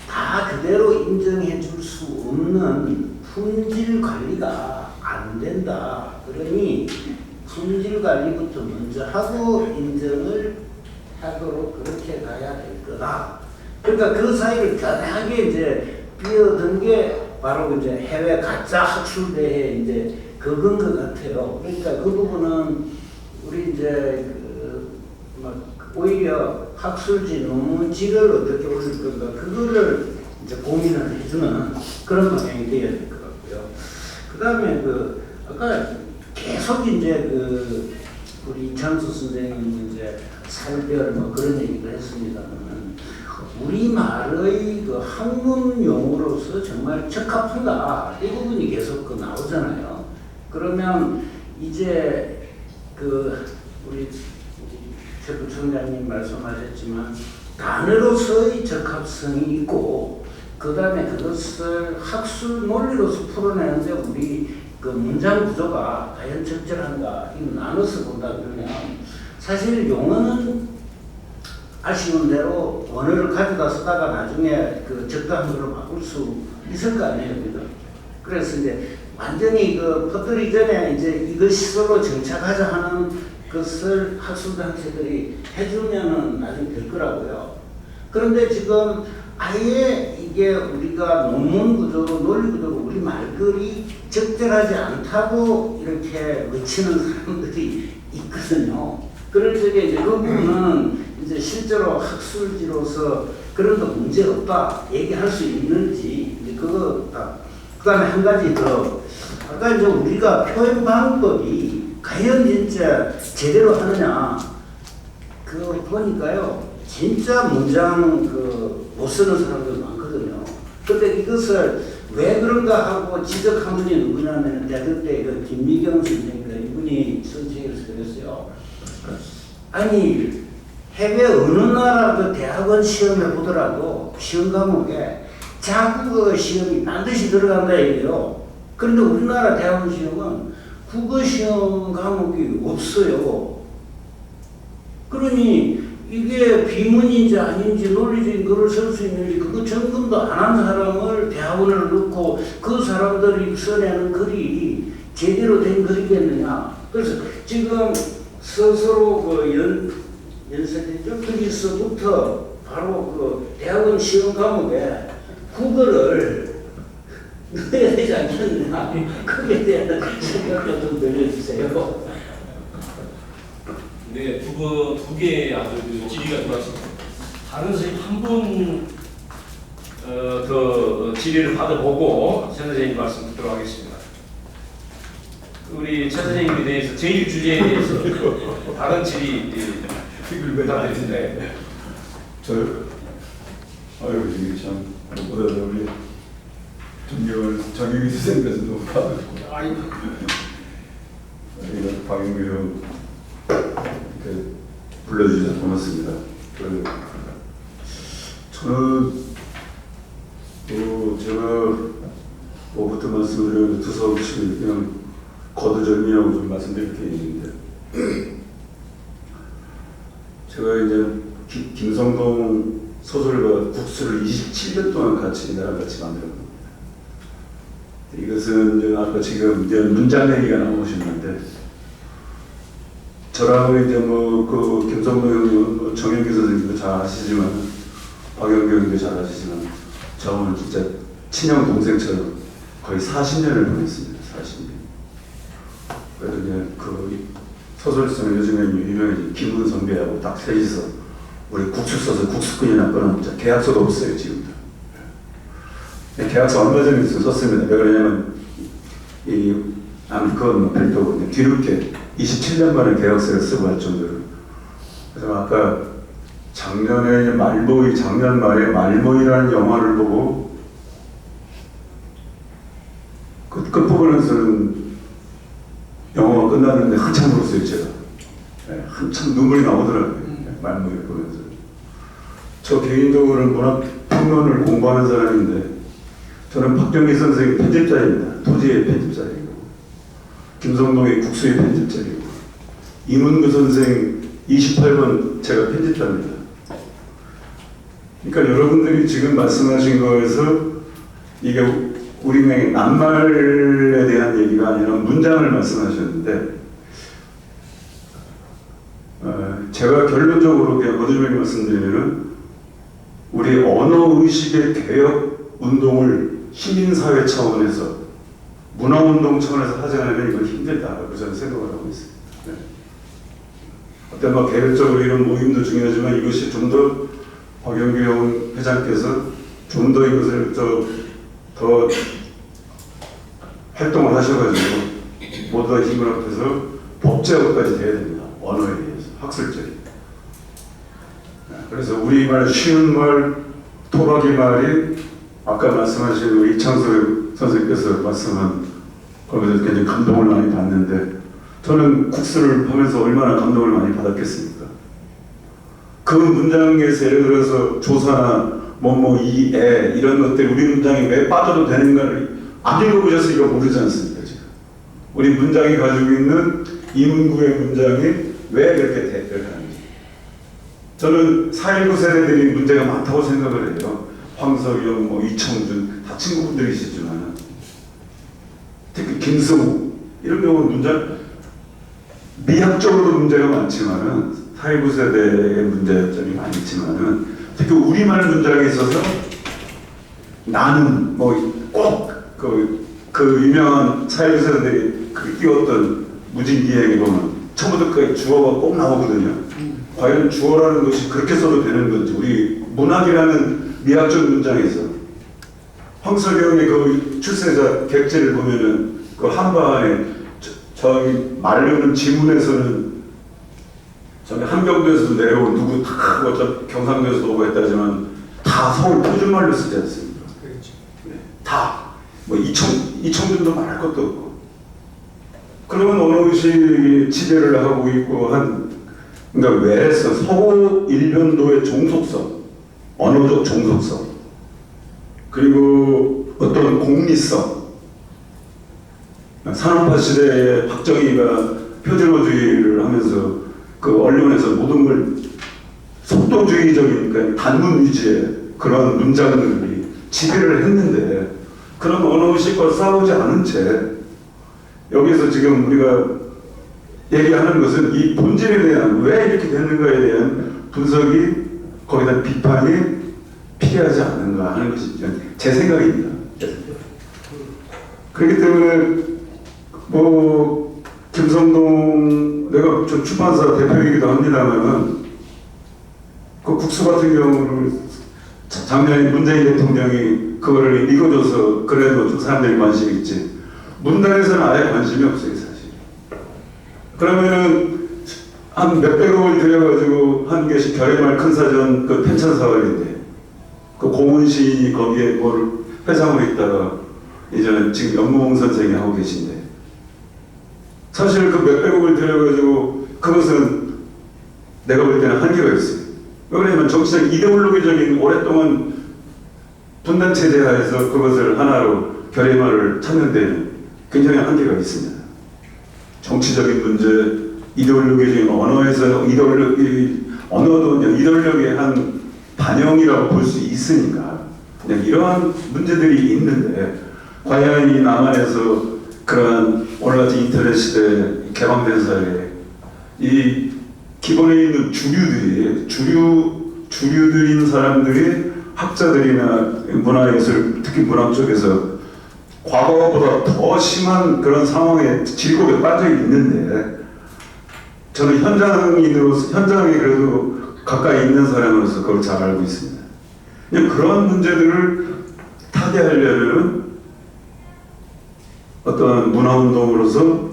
다 그대로 인정해 줄 수 없는 품질 관리가 안 된다. 그러니 품질 관리부터 먼저 하고 인정을 하도록 그렇게 가야 될 거다. 그러니까 그 사이를 편하게 이제 비어든 게 바로 이제 해외 가짜 학술대회 이제 그건 것 같아요. 그러니까 그 부분은 우리 이제 오히려 학술지 논문지를 어떻게 올릴 건가 그거를 이제 고민을 해주는 그런 방향이 되어야 될 것 같고요. 그 다음에 아까 계속 이제 우리 이창수 선생님 이제 살별 그런 얘기를 했습니다만 우리말의 학문 용어로서 정말 적합한가 이 부분이 계속 나오잖아요. 그러면 이제 우리 최 부총장님 말씀하셨지만 단어로서의 적합성이 있고 그 다음에 그것을 학술 논리로서 풀어내는데 우리 문장 구조가 과연 적절한가 이거 나눠서 본다 그러면 사실 용어는 아쉬운 대로 언어를 가져다 쓰다가 나중에 적당한 걸로 바꿀 수 있을 거 아니에요, 그죠? 그래서 이제 완전히 퍼뜨리 전에 이제 이것으로 정착하자 하는 것을 학술단체들이 해주면은 나중에 될 거라고요. 그런데 지금 아예 이게 우리가 논문 구조로 논리 구조로 우리 말글이 적절하지 않다고 이렇게 외치는 사람들이 있거든요. 그럴 적에 이제 그 부분은 이제 실제로 학술지로서 그런 거 문제 없다 얘기할 수 있는지 이제 그거 다. 그다음에 한 가지 더 아까 이제 우리가 표현 방법이 과연 진짜 제대로 하느냐 보니까요 진짜 문장 못 쓰는 사람들 많거든요. 근데 이것을 왜 그런가 하고 지적한 분이 누구냐면 대학 때 김미경 선생님인가 이분이 선생님을 쓰였어요. 아니 해외 어느 나라 대학원 시험에 보더라도 시험 과목에 자국어 시험이 반드시 들어간다 얘기요. 그런데 우리나라 대학원 시험은 국어 시험 과목이 없어요. 그러니 이게 비문인지 아닌지 논리적인 글을 쓸 수 있는지 그거 점검도 안 한 사람을 대학원을 넣고 그 사람들이 써내는 글이 제대로 된 글이겠느냐. 그래서 지금 스스로 그 연세대죠. 거기서부터 바로 그 대학원 시험 과목에 국어를 넣어야 되지 않겠느냐. 그에 대한 생각도 좀 들려주세요. 네, 두 개의 아주 그 질의가 들어왔습니다. 다른 선생님 한 분 더 질의를 받아보고 최 선생님 말씀 듣도록 하겠습니다. 우리 최 선생님에 대해서 제1 주제에 대해서 다른 질의 부탁드립니다. 아유 이게 참 보다 우리 존경을 정영희 선생님께서 너무 받았고 이거 박영규 형 이렇게 불러주셔서 고맙습니다. 저는 제가 뭐부터 말씀드렸는데 두서없이 그냥 거두절미하고 좀 말씀드릴 게 있는데 제가 이제 김성동 소설가 국수를 27년 동안 나랑 같이 만들었습니다. 이것은 이제 아까 지금 이제 문장 얘기가 나오셨는데 저랑 이제 그 김성동 형님, 정영기 선생님도 잘 아시지만 박영규 형님도 잘 아시지만 저는 진짜 친형 동생처럼 거의 40년을 보냈습니다. 40년. 그래서 이제 그 소설 쓰는 요즘에 유명해진 김훈 선배하고 딱 셋이서 우리 국수 써서 국수꾼이나 끊어놓자. 계약서도 없어요 지금도. 계약서 얼마 전에 썼습니다. 왜 그러냐면 그건 별도고 뒤늦게 27년 만에 계약서를 쓰고 할 정도로. 그래서 아까 작년 말에 말모이라는 영화를 보고 그 끝부분에서는 영화가 끝났는데 한참 울었어요 제가. 네, 한참 눈물이 나오더라고요. 말모이를 보면서. 저 개인적으로는 문학 평론을 공부하는 사람인데 저는 박정희 선생의 편집자입니다. 토지의 편집자이고 김성동의 국수의 편집자이고 이문구 선생 28번 제가 편집자입니다. 그러니까 여러분들이 지금 말씀하신 거에서 이게 우리명의 낱말에 대한 얘기가 아니라 문장을 말씀하셨는데 제가 결론적으로 그냥 거두절미 말씀드리면은 우리 언어의식의 개혁 운동을 시민사회 차원에서 문화운동 차원에서 하지 않으면 이건 힘들다라고 저는 생각을 하고 있습니다. 네. 어떤 개별적으로 이런 모임도 중요하지만 이것이 좀 더 박영규 회장께서 좀 더 이것을 더 활동을 하셔가지고 모두 다 힘을 합해서 법제화까지 돼야 됩니다. 언어에 대해서 학술적인. 그래서 우리말 쉬운 말, 토박이 말이 아까 말씀하신 우리 이창섭 선생님께서 말씀한 거기서 굉장히 감동을 많이 받는데 저는 국수를 하면서 얼마나 감동을 많이 받았겠습니까? 그 문장에서 예를 들어서 조사나 이애 이런 것들 우리 문장이 왜 빠져도 되는가를 안 읽어보셨으니까 모르지 않습니까? 지금 우리 문장이 가지고 있는 이문구의 문장이 왜 그렇게 대표하는지 저는 4.19 세대들이 문제가 많다고 생각을 해요. 황석영, 이청준 다 친구분들이시지만 특히 김승우 이런 경우는 문장 미학적으로도 문제가 많지만은 4.19 세대의 문제점이 많이 있지만은 특히 우리말 문장에 있어서 나는 꼭 그 유명한 4.19 세대들이 띄웠던 무진기행에 보면 처음부터 끝까지 주어가 꼭 나오거든요. 과연 주어라는 것이 그렇게 써도 되는 건지 우리 문학이라는 미학적 문장에서 황석영의 그 출세자 객지를 보면은 그 한반에 저기 말르는 지문에서는 저기 한경도에서 내려온 누구 다 저 경상도에서 오고 했다지만 다 서울 표준말로 쓰지 않습니까? 그렇죠. 네, 다 이청준도 말할 것도 없고 그러면 언어의식이 지배를 하고 있고 그러니까 외래성, 서구 일변도의 종속성, 언어적 종속성, 그리고 어떤 공리성, 산업화 시대에 박정희가 표준어주의를 하면서 그 언론에서 모든 걸 속도주의적인 그러니까 단문 위주의 그런 문장들이 지배를 했는데 그런 언어의식과 싸우지 않은 채 여기서 지금 우리가 얘기하는 것은 이 본질에 대한 왜 이렇게 됐는가에 대한 분석이 거기다 비판이 필요하지 않은가 하는 것이 제 생각입니다. 그렇기 때문에 뭐 김성동 내가 저 출판사 대표이기도 합니다만은 그 국수 같은 경우는 작년에 문재인 대통령이 그거를 읽어줘서 그래도 좀 사람들이 관심이 있지. 문단에서는 아예 관심이 없어요 사실. 그러면은 한 몇백억을 들여가지고 한 개씩 별의말 큰 사전 그 편찬 사업인데 그 고은 시인이 거기에 뭘 회상으로 있다가 이제는 지금 연무홍 선생이 하고 계신데 사실 그 몇백억을 들여가지고 그것은 내가 볼 때는 한계가 있어요. 왜냐하면 정치적 이데올로기적인 오랫동안 분단 체제 하에서 그것을 하나로 결의말을 찾는 데는 굉장히 한계가 있습니다. 정치적인 문제, 이데올로기적인 언어에서 언어도 그냥 이데올로기의 한 반영이라고 볼 수 있으니까 그냥 이러한 문제들이 있는데 과연 이 남한에서 그러한 오늘같이 인터넷 시대에 개방된 사회에 이 기본에 있는 주류들인 사람들이 학자들이나 문화예술 특히 문학 쪽에서 과거보다 더 심한 그런 상황에 질곡에 빠져 있는데 저는 현장에 그래도 가까이 있는 사람으로서 그걸 잘 알고 있습니다. 그런 문제들을 타개하려면 어떤 문화운동으로서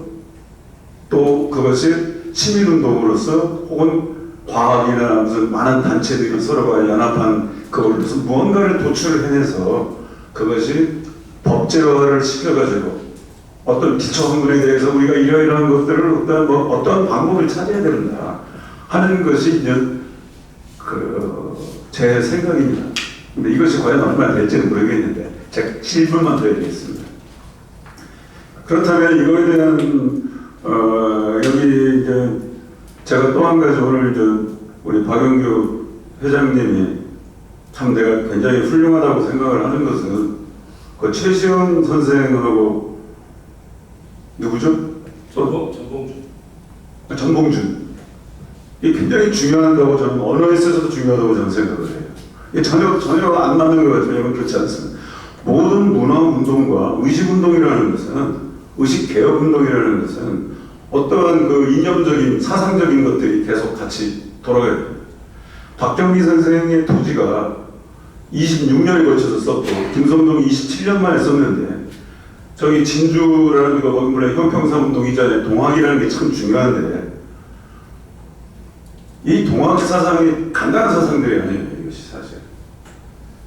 또 그것이 시민운동으로서 혹은 과학이나 무슨 많은 단체들이 서로가 연합한 그걸로서 무언가를 도출을 해내서 그것이 법제화를 시켜가지고 어떤 기초학문에 대해서 우리가 이러이러한 것들을 어떤 방법을 찾아야 된다 하는 것이 이제 제 생각입니다. 근데 이것이 과연 얼마나 될지는 모르겠는데 제가 질문만 드리겠습니다. 그렇다면 이거에 대한 여기 이제 제가 또 한 가지 오늘 우리 박영규 회장님이 참 내가 굉장히 훌륭하다고 생각을 하는 것은 그 최시원 선생하고 누구죠? 전봉준. 이게 굉장히 중요하다고 저는 언어에 있어서도 중요하다고 저는 생각을 해요. 이게 전혀 안 맞는 것 같아요. 이건 그렇지 않습니다. 모든 문화 운동과 의식 운동이라는 것은 의식 개혁 운동이라는 것은 어떠한 그 이념적인 사상적인 것들이 계속 같이 돌아가야 됩니다. 박정희 선생의 토지가 26년에 걸쳐서 썼고 김성동이 27년 만에 썼는데 저기 진주라는 거 거기 물론 형평사운동 이전에 동학이라는 게 참 중요한데 이 동학 사상이 간단한 사상들이 아니에요. 이것이 사실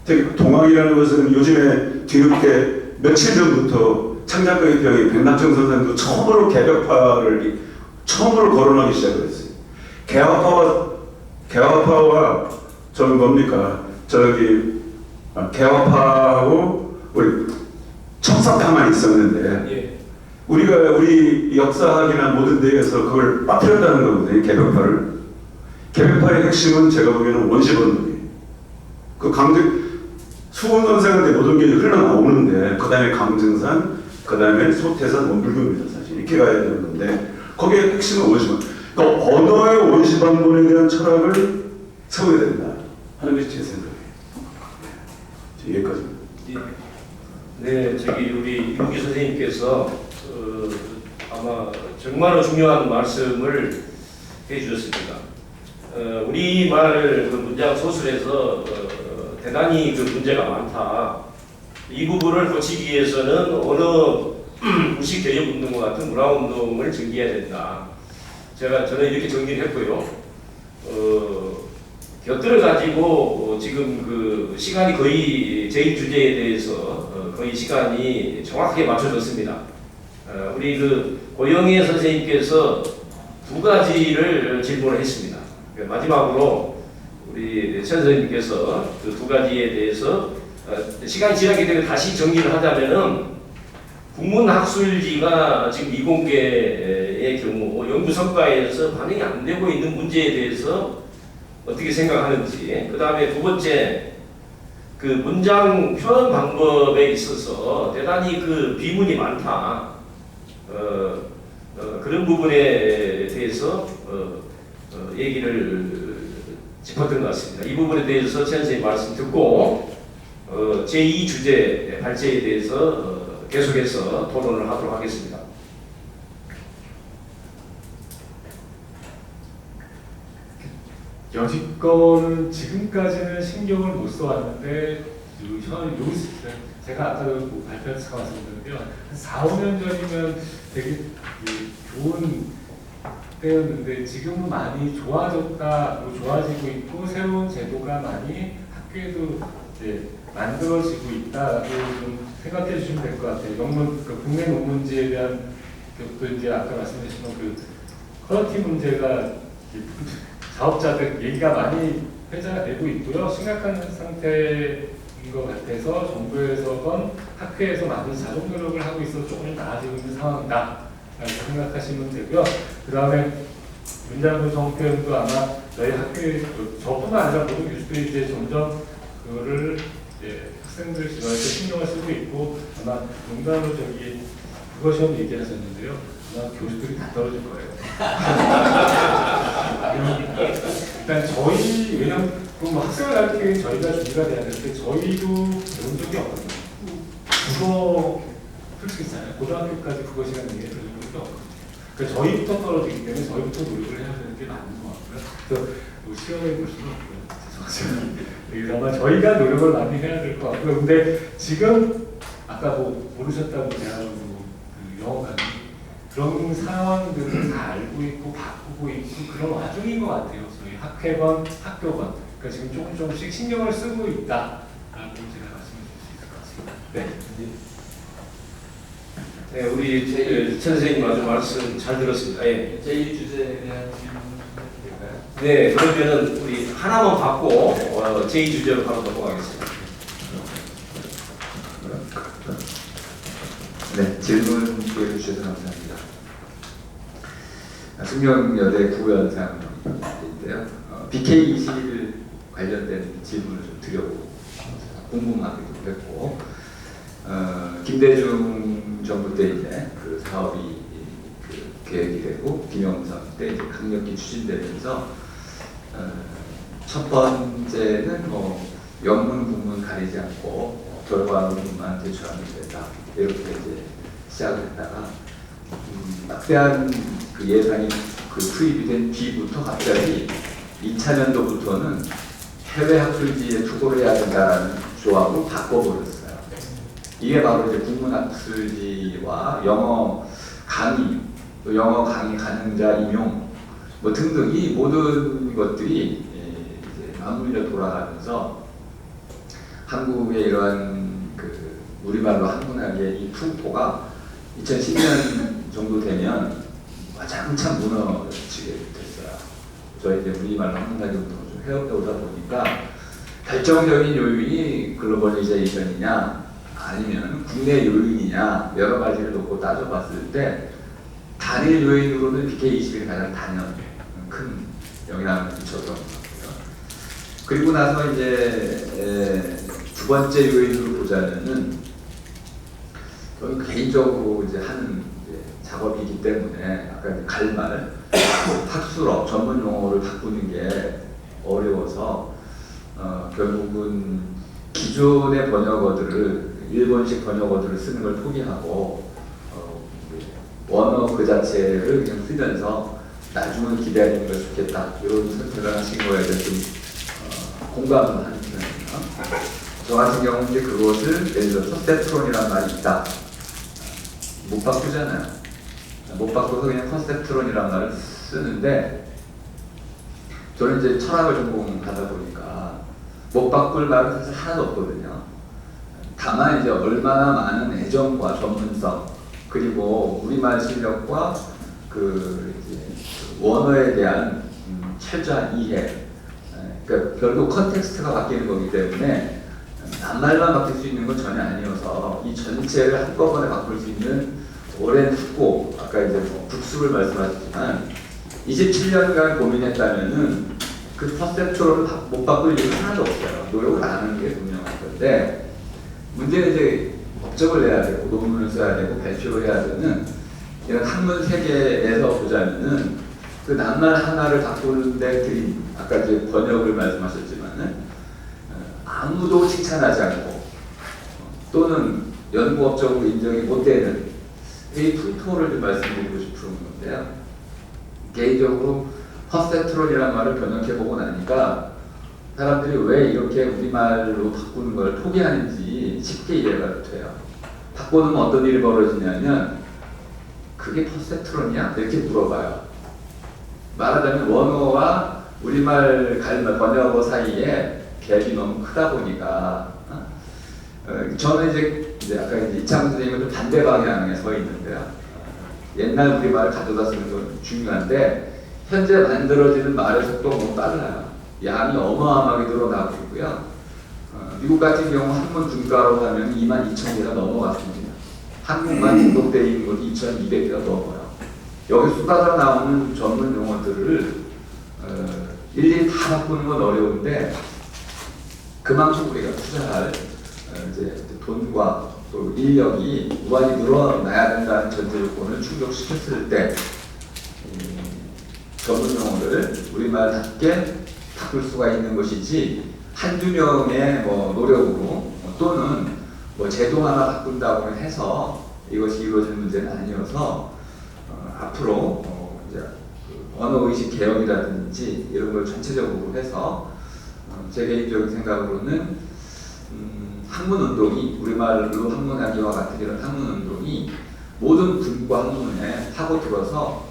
특히 동학이라는 것은 요즘에 뒤늦게 며칠 전부터 창작가의 병이 백낙정 선생도 처음으로 개벽파를 처음으로 거론하기 시작을 했어요. 개화파와 저는 뭡니까? 개화파하고 우리 척사파만 있었는데 우리 역사학이나 모든 데에서 그걸 빠뜨렸다는 거거든요. 개벽파의 핵심은 제가 보기에는 원시번동이에요. 그 수원 선생한테 모든 게 흘러나오는데 그 다음에 강증산, 그 다음에 소태산, 원불교입니다. 사실 이렇게 가야 되는 건데 거기에 핵심은 원시번동. 그러니까 언어의 원시번동에 대한 철학을 세워야 된다 하는 것이 제 생각이에요. 여기까지입니다. 네, 우리 이무기 선생님께서 아마 정말 중요한 말씀을 해주셨습니다. 우리말 그 문장 소설에서 대단히 그 문제가 많다. 이 부분을 고치기 위해서는 언어 의식 개혁 운동과 같은 문화 운동을 전개해야 된다. 저는 이렇게 정리를 했고요. 곁들여 가지고 지금 그 시간이 거의 제1 주제에 대해서 거의 시간이 정확하게 맞춰졌습니다. 우리 그 고영애 선생님께서 두 가지를 질문을 했습니다. 마지막으로 우리 천 선생님께서 그 두 가지에 대해서 시간이 지나게 되면 다시 정리를 하자면은 국문학술지가 지금 이공계의 경우 연구 성과에서 반영이 안 되고 있는 문제에 대해서 어떻게 생각하는지. 그 다음에 두 번째, 그 문장 표현 방법에 있어서 대단히 그 비문이 많다. 그런 부분에 대해서 얘기를 짚었던 것 같습니다. 이 부분에 대해서 최 선생님 말씀 듣고 제2 주제 발제에 대해서 계속해서 토론을 하도록 하겠습니다. 여지껏은 지금까지는 신경을 못 써왔는데 제가 아까도 발표에서 말씀드렸는데요. 한 4, 5년 전이면 되게 좋은 때였는데 지금은 많이 좋아졌다, 좋아지고 있고 새로운 제도가 많이 학교에도 이제 만들어지고 있다고 좀 생각해 주시면 될 것 같아요. 논문, 국내 논문지에 대한 또 이제 아까 말씀하신 그 퀄리티 문제가 사업자들 얘기가 많이 회자가 되고 있고요. 심각한 상태인 것 같아서 정부에서건 학회에서 많은 자정 노력을 하고 있어서 조금 나아지고 있는 상황이다 라고 생각하시면 되고요. 그 다음에 문장 구성 표현도 아마 저희 학교에 저뿐만 아니라 모든 교수들이 이제 점점 그거를 이제 학생들 지도할 때 신경을 쓰고 있고 아마 농담으로 국어 시험 얘기하셨는데요. 아마 교수들이 다 떨어질 거예요. 일단 저희 왜냐면 학생을 가르치기엔 저희가 준비가 돼야 되는데 저희도 배운 적이 없거든요. 국어 솔직히 있잖아요. 고등학교까지 국어 시간 얘기 들은 적이 없거든요. 그러니까 저희부터 떨어지기 때문에 저희부터 노력을 해야 되는 게 맞는 것 같고요. 그래서 시험해 볼 수는 없고요. 죄송합니다. 아마 저희가 노력을 많이 해야 될 것 같고요. 근데 지금 아까 모르셨다고 제가 그 영어 강의 그런 상황들을 다 알고 있고 바꾸고 있고 그런 와중인 것 같아요. 저희 학회건 학교건 그러니까 지금 조금씩 신경을 쓰고 있다라고 제가 말씀드릴 수 있을 것 같습니다. 네. 네, 우리 최 선생님 아주 말씀 잘 들었습니다. 예. 제1 주제에 대한 질문 될까요? 네, 그러면은 우리 하나만 받고 제2 주제로 바로 넘어가겠습니다. 네, 질문 기회를 주셔서 감사합니다. 숙명여대 구현상인데요. BK21 관련된 질문을 좀 드려보고 궁금하기도 했고 김대중 정부 때 이제 그 사업이 계획이 되고 김영삼 때 이제 강력히 추진되면서 첫 번째는 영문 국문 가리지 않고 결과 논문만 제출하면 된다 이렇게 이제 시작을 했다가 막대한 그 예산이 투입이 된 뒤부터 갑자기 2000년도부터는 해외 학술지에 투고를 해야 된다라는 조합으로 바꿔버렸어요. 이게 바로 이제 국문학술지와 영어 강의, 또 영어 강의 가능자 임용 등등 이 모든 것들이 이제 맞물려 돌아가면서 한국의 이러한 그 우리말로 한문학의 이 풍토가 2010년 정도 되면 와장창 무너지게 됐어요. 저희 이제 우리말로 한문학의 운동을 좀 해오다 보니까 결정적인 요인이 글로벌리제이션이냐 아니면 국내 요인이냐 여러 가지를 놓고 따져봤을 때 단일 요인으로는 BK21이 가장 큰 영향을 미쳤던 것 같고요. 그리고 나서 이제 두 번째 요인으로 보자면은 저는 개인적으로 이제 하는 작업이기 때문에 아까 갈말 학술어 전문 용어를 바꾸는 게 어려워서 결국은 기존의 번역어들을 일본식 번역어들을 쓰는 걸 포기하고 원어 그 자체를 그냥 쓰면서 나중을 기대하는 게 좋겠다 이런 선택을 하신 거에 대해서 좀 공감을 하는 편입니다. 저 같은 경우는 이제 그것을 예를 들어 컨셉트론이라는 말이 있다 못 바꾸잖아요. 못 바꿔서 그냥 컨셉트론이라는 말을 쓰는데 저는 이제 철학을 전공하다 보니까 못 바꿀 말은 사실 하나도 없거든요. 다만 이제 얼마나 많은 애정과 전문성 그리고 우리말 실력과 그 이제 원어에 대한 철저한 이해 그러니까 결국 컨텍스트가 바뀌는 거기 때문에 낱말만 바뀔 수 있는 건 전혀 아니어서 이 전체를 한꺼번에 바꿀 수 있는 오랜 숙고, 아까 이제 국수를 말씀하셨지만 27년간 고민했다면은 그 퍼셉트로를 못 바꿀 이유는 하나도 없어요. 노력을 안 하는 게 분명한 건데 문제는 이제 법적을 내야 되고 논문을 써야 되고 발표를 해야 되는 이런 학문 세계에서 보자면은 그 낱말 하나를 바꾸는데 들인 아까 이제 번역을 말씀하셨지만은 아무도 칭찬하지 않고 또는 연구업적으로 인정이 못 되는 이 풍토를 좀 말씀드리고 싶은 건데요. 개인적으로 퍼셉트론이라는 말을 번역해보고 나니까 사람들이 왜 이렇게 우리말로 바꾸는 걸 포기하는지 쉽게 이해가 돼요. 바꿔놓으면 어떤 일이 벌어지냐면 그게 퍼셉트론이야? 이렇게 물어봐요. 말하자면 원어와 우리말 번역어 사이에 갭이 너무 크다 보니까 저는 이제 아까 이창훈 선생님은 좀 반대 방향에 서 있는데요. 옛날 우리말을 가져다 쓰는 건 중요한데 현재 만들어지는 말의 속도가 너무 빨라요. 양이 어마어마하게 늘어나고 있고요. 미국 같은 경우 한문 중가로 하면 22,000개가 넘어갔습니다. 한국만 등록되어 있는 것이 2,200개가 넘어요. 여기 쏟아져 나오는 전문 용어들을 일일이 다 바꾸는 건 어려운데 그만큼 우리가 투자할 이제 돈과 또 인력이 무한히 늘어나야 된다는 전제 조건을 충족시켰을 때 전문 용어를 우리말답게 바꿀 수가 있는 것이지 한두 명의 노력으로 또는 제도 하나 바꾼다고 해서 이것이 이루어질 문제는 아니어서 앞으로 이제 언어의식 개혁이라든지 이런 걸 전체적으로 해서 제 개인적인 생각으로는 학문운동이 우리말로 학문하기와 같은 이런 학문운동이 모든 분과 학문에 파고들어서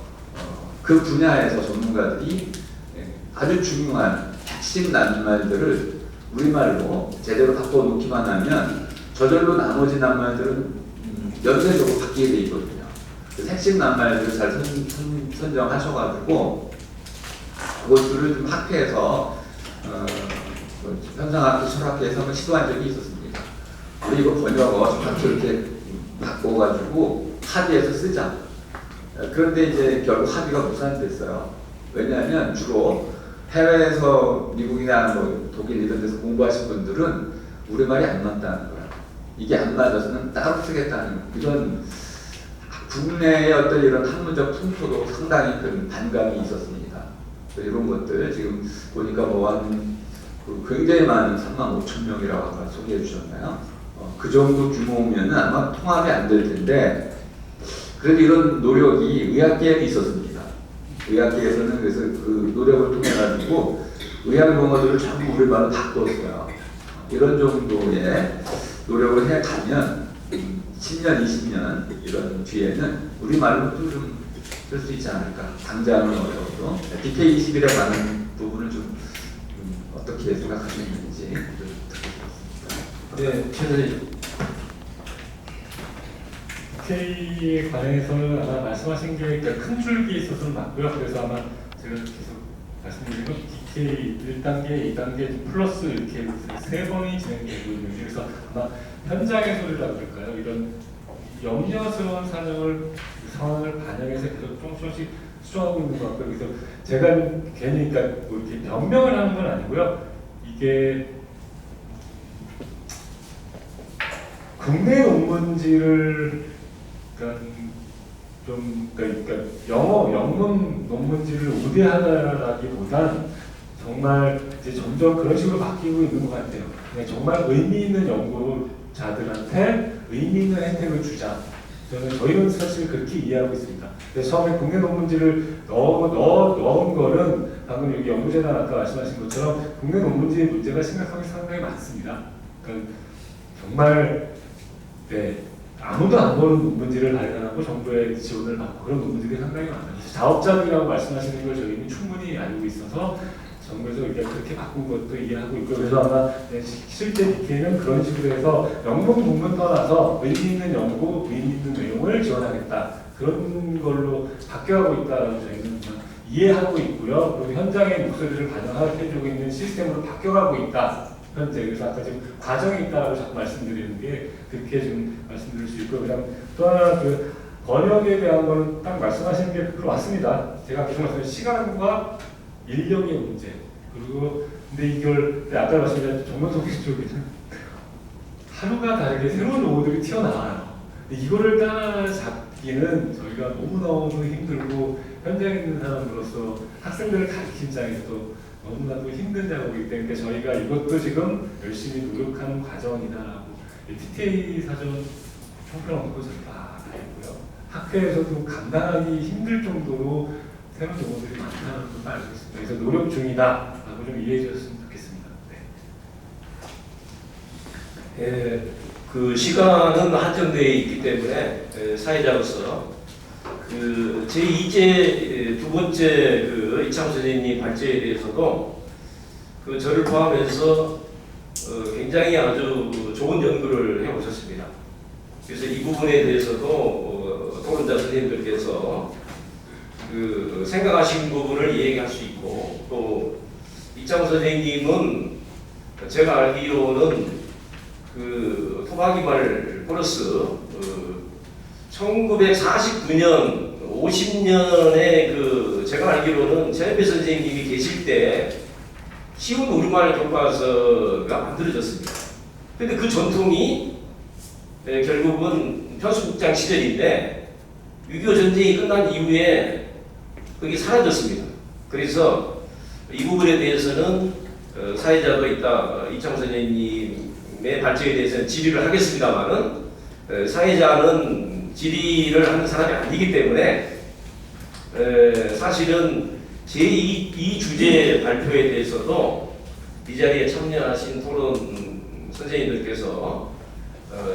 그 분야에서 전문가들이 아주 중요한 핵심 낱말들을 우리말로 제대로 바꿔놓기만 하면 저절로 나머지 낱말들은 연쇄적으로 바뀌게 돼 있거든요. 그 핵심 낱말들을 잘 선정하셔가지고 그것들을 좀 학회에서 현상학회, 철학회에서 한번 시도한 적이 있었습니다. 우리 이거 번역어 좀 이렇게 바꿔가지고 합의해서 쓰자. 그런데 이제 결국 합의가 무산됐어요. 왜냐하면 주로 해외에서 미국이나 독일 이런 데서 공부하신 분들은 우리말이 안 맞다는 거예요. 이게 안 맞아서는 따로 쓰겠다는 이런 국내의 어떤 이런 학문적 풍토도 상당히 큰 반감이 있었습니다. 이런 것들 지금 보니까 굉장히 많은 35,000명이라고 아까 소개해 주셨나요? 그 정도 규모면 아마 통합이 안 될 텐데 그래도 이런 노력이 의학계에도 있었습니다. 의학계에서는 그래서 그 노력을 통해 가지고 의학 용어들을 전부 우리말로 바꿨어요. 이런 정도의 노력을 해 가면 10년, 20년 이런 뒤에는 우리말로도 좀 쓸 수 있지 않을까. 당장은 어려워도 DK21에 관한 부분을 좀 어떻게 생각하시는지 듣고 싶습니다. 네, 최 선생님. DK에 관해서는 아마 말씀하신 게 큰 줄기에 있어서는 맞고요. 그래서 아마 제가 계속 말씀드린 건 DK 1단계, 2단계 플러스 이렇게 3번이 진행되고 있는 그래서 아마 현장의 소리라고 그럴까요? 이런 염려스러운 상황을 반영해서 계속 조금씩 수정하고 있는 것 같고요. 그래서 제가 괜히 그러니까 이렇게 변명을 하는 건 아니고요. 이게 국내 논문지를 그러니까 영문 논문지를 우대하다라기보단 정말 이제 점점 그런 식으로 바뀌고 있는 것 같아요. 정말 의미 있는 연구자들한테 의미 있는 혜택을 주자. 저희는 사실 그렇게 이해하고 있습니다. 그래서 처음에 국내 논문지를 넣은 거는 방금 여기 연구재단 아까 말씀하신 것처럼 국내 논문지의 문제가 심각하게 상당히 많습니다. 그러니까 정말 아무도 안 보는 논문지를 발견하고 정부의 지원을 받고 그런 논문들이 상당히 많아요. 자업자득이라고 말씀하시는 걸 저희는 충분히 알고 있어서 정부에서 그렇게 바꾼 것도 이해하고 있고 그래서 아마 실제 DK는 그런 식으로 해서 영문 논문 떠나서 의미 있는 연구, 의미 있는 내용을 지원하겠다 그런 걸로 바뀌어가고 있다라고 저희는 이해하고 있고요. 그리고 현장의 목소리를 반영해주고 있는 시스템으로 바뀌어가고 있다. 현재 그래서 아까 지금 과정이 있다라고 자꾸 말씀드리는 게 그렇게 좀 말씀드릴 수 있고 그다음 또 하나 그 번역에 대한 거는 딱 말씀하시는 게 맞습니다. 제가 계속 말씀드린 시간과 인력의 문제 그리고 근데 이걸 아까 말씀드린 정보통신 쪽에는 하루가 다르게 새로운 로고들이 튀어나와요. 근데 이거를 따라잡기는 저희가 너무너무 힘들고 현장에 있는 사람으로서 학생들을 가르친 입장에서도 너무나도 힘든 작업이기 때문에 저희가 이것도 지금 열심히 노력하는 과정이다라고 TTA 사전 형편없고 저희가 다 알고요. 학회에서도 감당하기 힘들 정도로 새로운 용어들이 많다는 것도 알고 있습니다. 그래서 노력 중이다라고 좀 이해해 주셨으면 좋겠습니다. 네. 예, 그 시간은 한정되어 있기 때문에 사회자로서 그 제2제 두 번째 그 이창수 선생님 발제에 대해서도 그 저를 포함해서 굉장히 아주 좋은 연구를 해오셨습니다. 그래서 이 부분에 대해서도 토론자 선생님들께서 그 생각하신 부분을 이야기할 수 있고 또 이창수 선생님은 제가 알기로는 그 토박이말 플러스 1949년 50년에 그 제가 알기로는 최현배 선생님이 계실 때 쉬운 우리말 교과서가 만들어졌습니다. 근데 그 전통이 결국은 편수국장 시절인데 6.25 전쟁이 끝난 이후에 그게 사라졌습니다. 그래서 이 부분에 대해서는 사회자도 있다 이창수 선생님의 발제에 대해서는 질의를 하겠습니다만은 사회자는 질의를 하는 사람이 아니기 때문에 사실은 제2 주제 발표에 대해서도 이 자리에 참여하신 토론 선생님들께서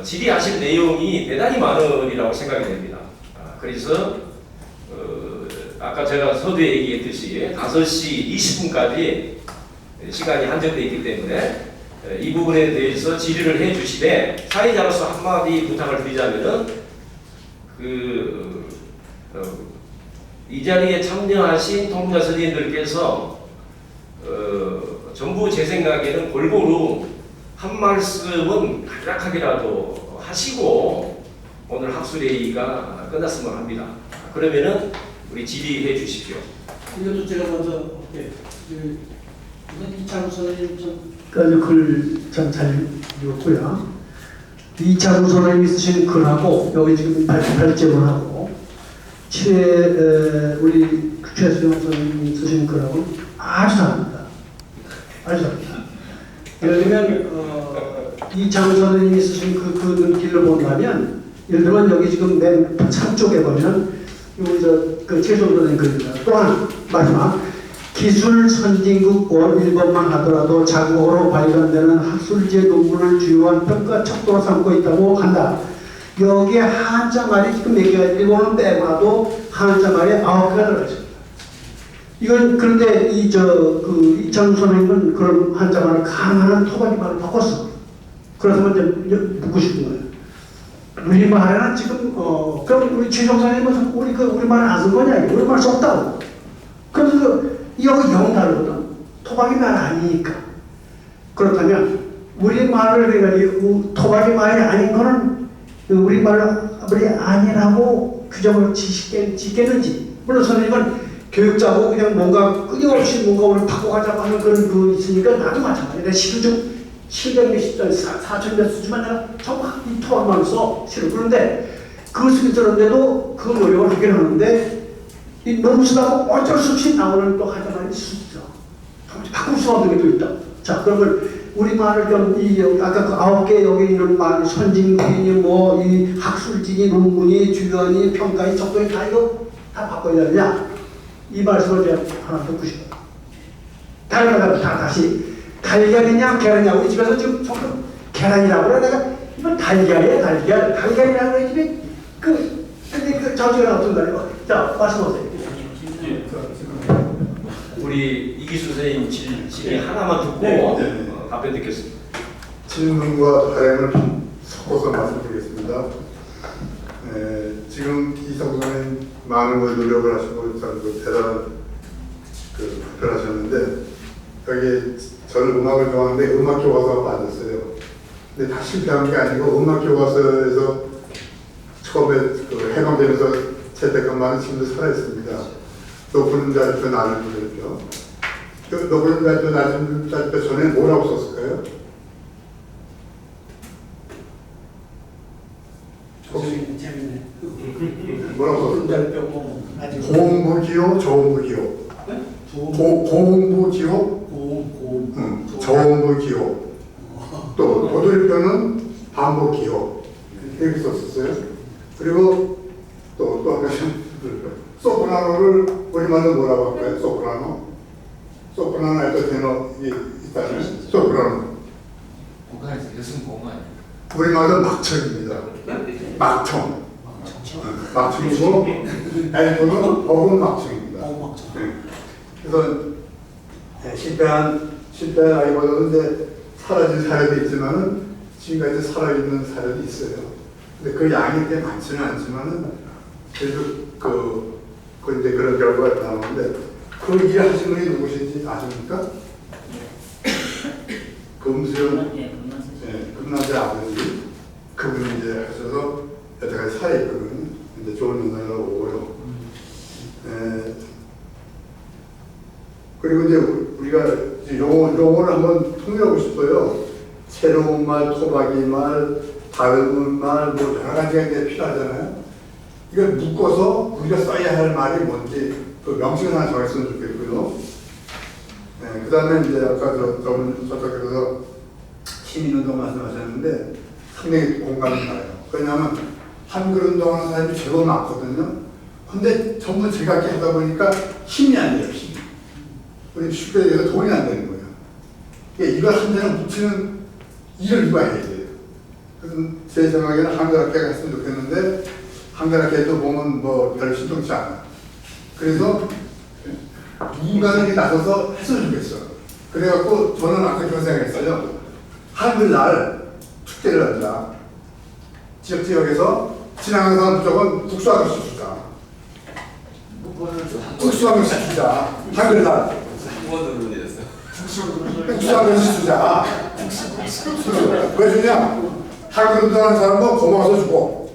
질의하신 내용이 대단히 많으리라고 생각이 됩니다. 그래서 아까 제가 서두에 얘기했듯이 5시 20분까지 시간이 한정되어 있기 때문에 이 부분에 대해서 질의를 해주시되 사회자로서 한마디 부탁을 드리자면은 이 자리에 참여하신 통자 선생님들께서 전부 제 생각에는 골고루 한 말씀은 간략하게라도 하시고 오늘 학술회의가 끝났으면 합니다. 그러면은 우리 질의해 주십시오. 이것도 제가 먼저 이창수 선생님 글참 잘 읽었고요. 이창수 선생님이 쓰신 글하고 여기 지금 발제문하고 우리 최수영 선생님이 쓰신 글하고 아주 다릅니다. 아주 다릅니다. 예를 들면 이창수 선생님이 쓰신 그 길을 본다면 예를 들면 여기 지금 맨 참쪽에 보면 여기 그 최수영 선생님 글입니다. 또한 마지막 기술 선진국 원 1번만 하더라도 자국어로 발견되는 학술제 논문을 주요한 평가 척도로 삼고 있다고 한다. 여기에 한자말이 지금 4개가 일본은 빼고라도 한자말이 9개가 들어가 있습니다. 이건 그런데 이창수 선생님은 그런 한자말을 가능한 토박이말을 바꿨어. 그래서 이제 묻고 싶은 거예요. 우리말에는 지금 그럼 우리 최종 선생님은 우리말을 안 쓴 거냐? 우리말 썼다고. 그래서 여기 영 다르거든. 토박이 말 아니니까. 그렇다면 우리말을 해가지고 토박이 말이 아닌 거는 우리말이 아니라고 규정을 짓겠는지. 물론 선생님은 교육자고 그냥 뭔가 끊임없이 뭔가 오늘 바꿔가자고 하는 그런 그 있으니까 나도 마찬가지야. 내가 시도 좀 700몇십 점, 4,000몇 수지만 내가 전부 이 토박이만 써. 싫어. 그런데 그걸 쓰기 저런데도 그 노력을 하긴 하는데 너무 쓰다가 어쩔 수 없이 나오는 또 하자만이 있어. 바꿀 수 없는 게 또 있다. 자, 그러면 우리말을 아까 그 9개 여기 있는 말, 선진국이니 이 학술지니 논문이 주변이 평가이 적도이 다 이거 다 바꿔야 되냐? 이 말씀을 제가 하나 듣고 싶어요. 다시 달걀이냐 계란이냐 우리 집에서 지금 조금 계란이라고 그래. 내가 이건 달걀이야 달걀이라고 그래. 근데 그 저쪽에 어떤 거예요? 자, 말씀하세요. 우리 이기수 선생님 질의 하나만 듣고 답변 듣겠습니다. 질문과 발행을 섞어서 말씀드리겠습니다. 지금 이성수 선생님 많은 걸 노력을 하시고 참 대단한 발표를 하셨는데 여기 저는 음악을 좋아하는데 음악 교과서가 빠졌어요. 근데 다 실패한 게 아니고 음악 교과서에서 처음에 해방되면서 채택한 많은 친구들 살아있습니다. 높은 자리표 나눌 분들죠. 노블 발표 낮은 발표 전에 뭐라고 썼을까요? 혹시 재밌네. 뭐라고 썼을까요? 군달병 아직 고음부기호, 저음부기호. 고음부기호, 저음부기호. 또 고돌이표는 반복기호. 이렇게 썼었어요. 그리고 또 아까 소프라노를 우리말로 뭐라고 할까요? 소프라노에도 테너 있다면 소프라노. 북한에서 여성 공무 아니에요? 우리말로 막청입니다. 막청. 막청이고 엘프는 어군 막청입니다. 네. 그래서 실패하기보다는 이제 사라진 사례도 있지만은 지금까지 살아있는 사례도 있어요. 근데 그 양이 꽤 많지는 않지만은 그래도 이제 그런 결과가 나오는데 그 일하신 분이 누구신지 아십니까? 금수영 금남자 아버지 그분이 이제 하셔서 여태까지 살아있거든요. 이제 좋은 영향을 오고요. 그리고 이제 우리가 용어를 한번 통일하고 싶어요. 새로운 말, 토박이 말, 다른 말, 뭐 여러 가지가 이제 필요하잖아요. 이걸 묶어서 우리가 써야 할 말이 뭔지 그 명칭을 하나 정했으면 좋겠고요. 그 다음에 이제 아까 저쪽에서 시민운동 말씀하셨는데 상당히 공감이 가요. 왜냐하면 한글운동하는 사람이 제법 많거든요. 근데 전부 제각기 하다 보니까 힘이 안 돼요. 힘이. 우리 쉽게 얘기해서 돈이 안 되는 거예요. 그러니까 이걸 한 대는 붙이는 일을 누가 해야 돼요. 그래서 제 생각에는 한글학회가 했으면 좋겠는데 한글학회도 보면 뭐 별 신통치 않아. 그래서 누군가는 나서서 했으면 좋겠어. 그래갖고 저는 아까 그런 생각했어요. 한글날 축제를 하자. 지역에서 지나가는 사람 무조건 국수 한 그릇 주자. 국수 한 그릇 주자. 한글날. 국수 한 그릇 주자. 왜 주냐? 한글을 하는 사람도 고마워서 주고.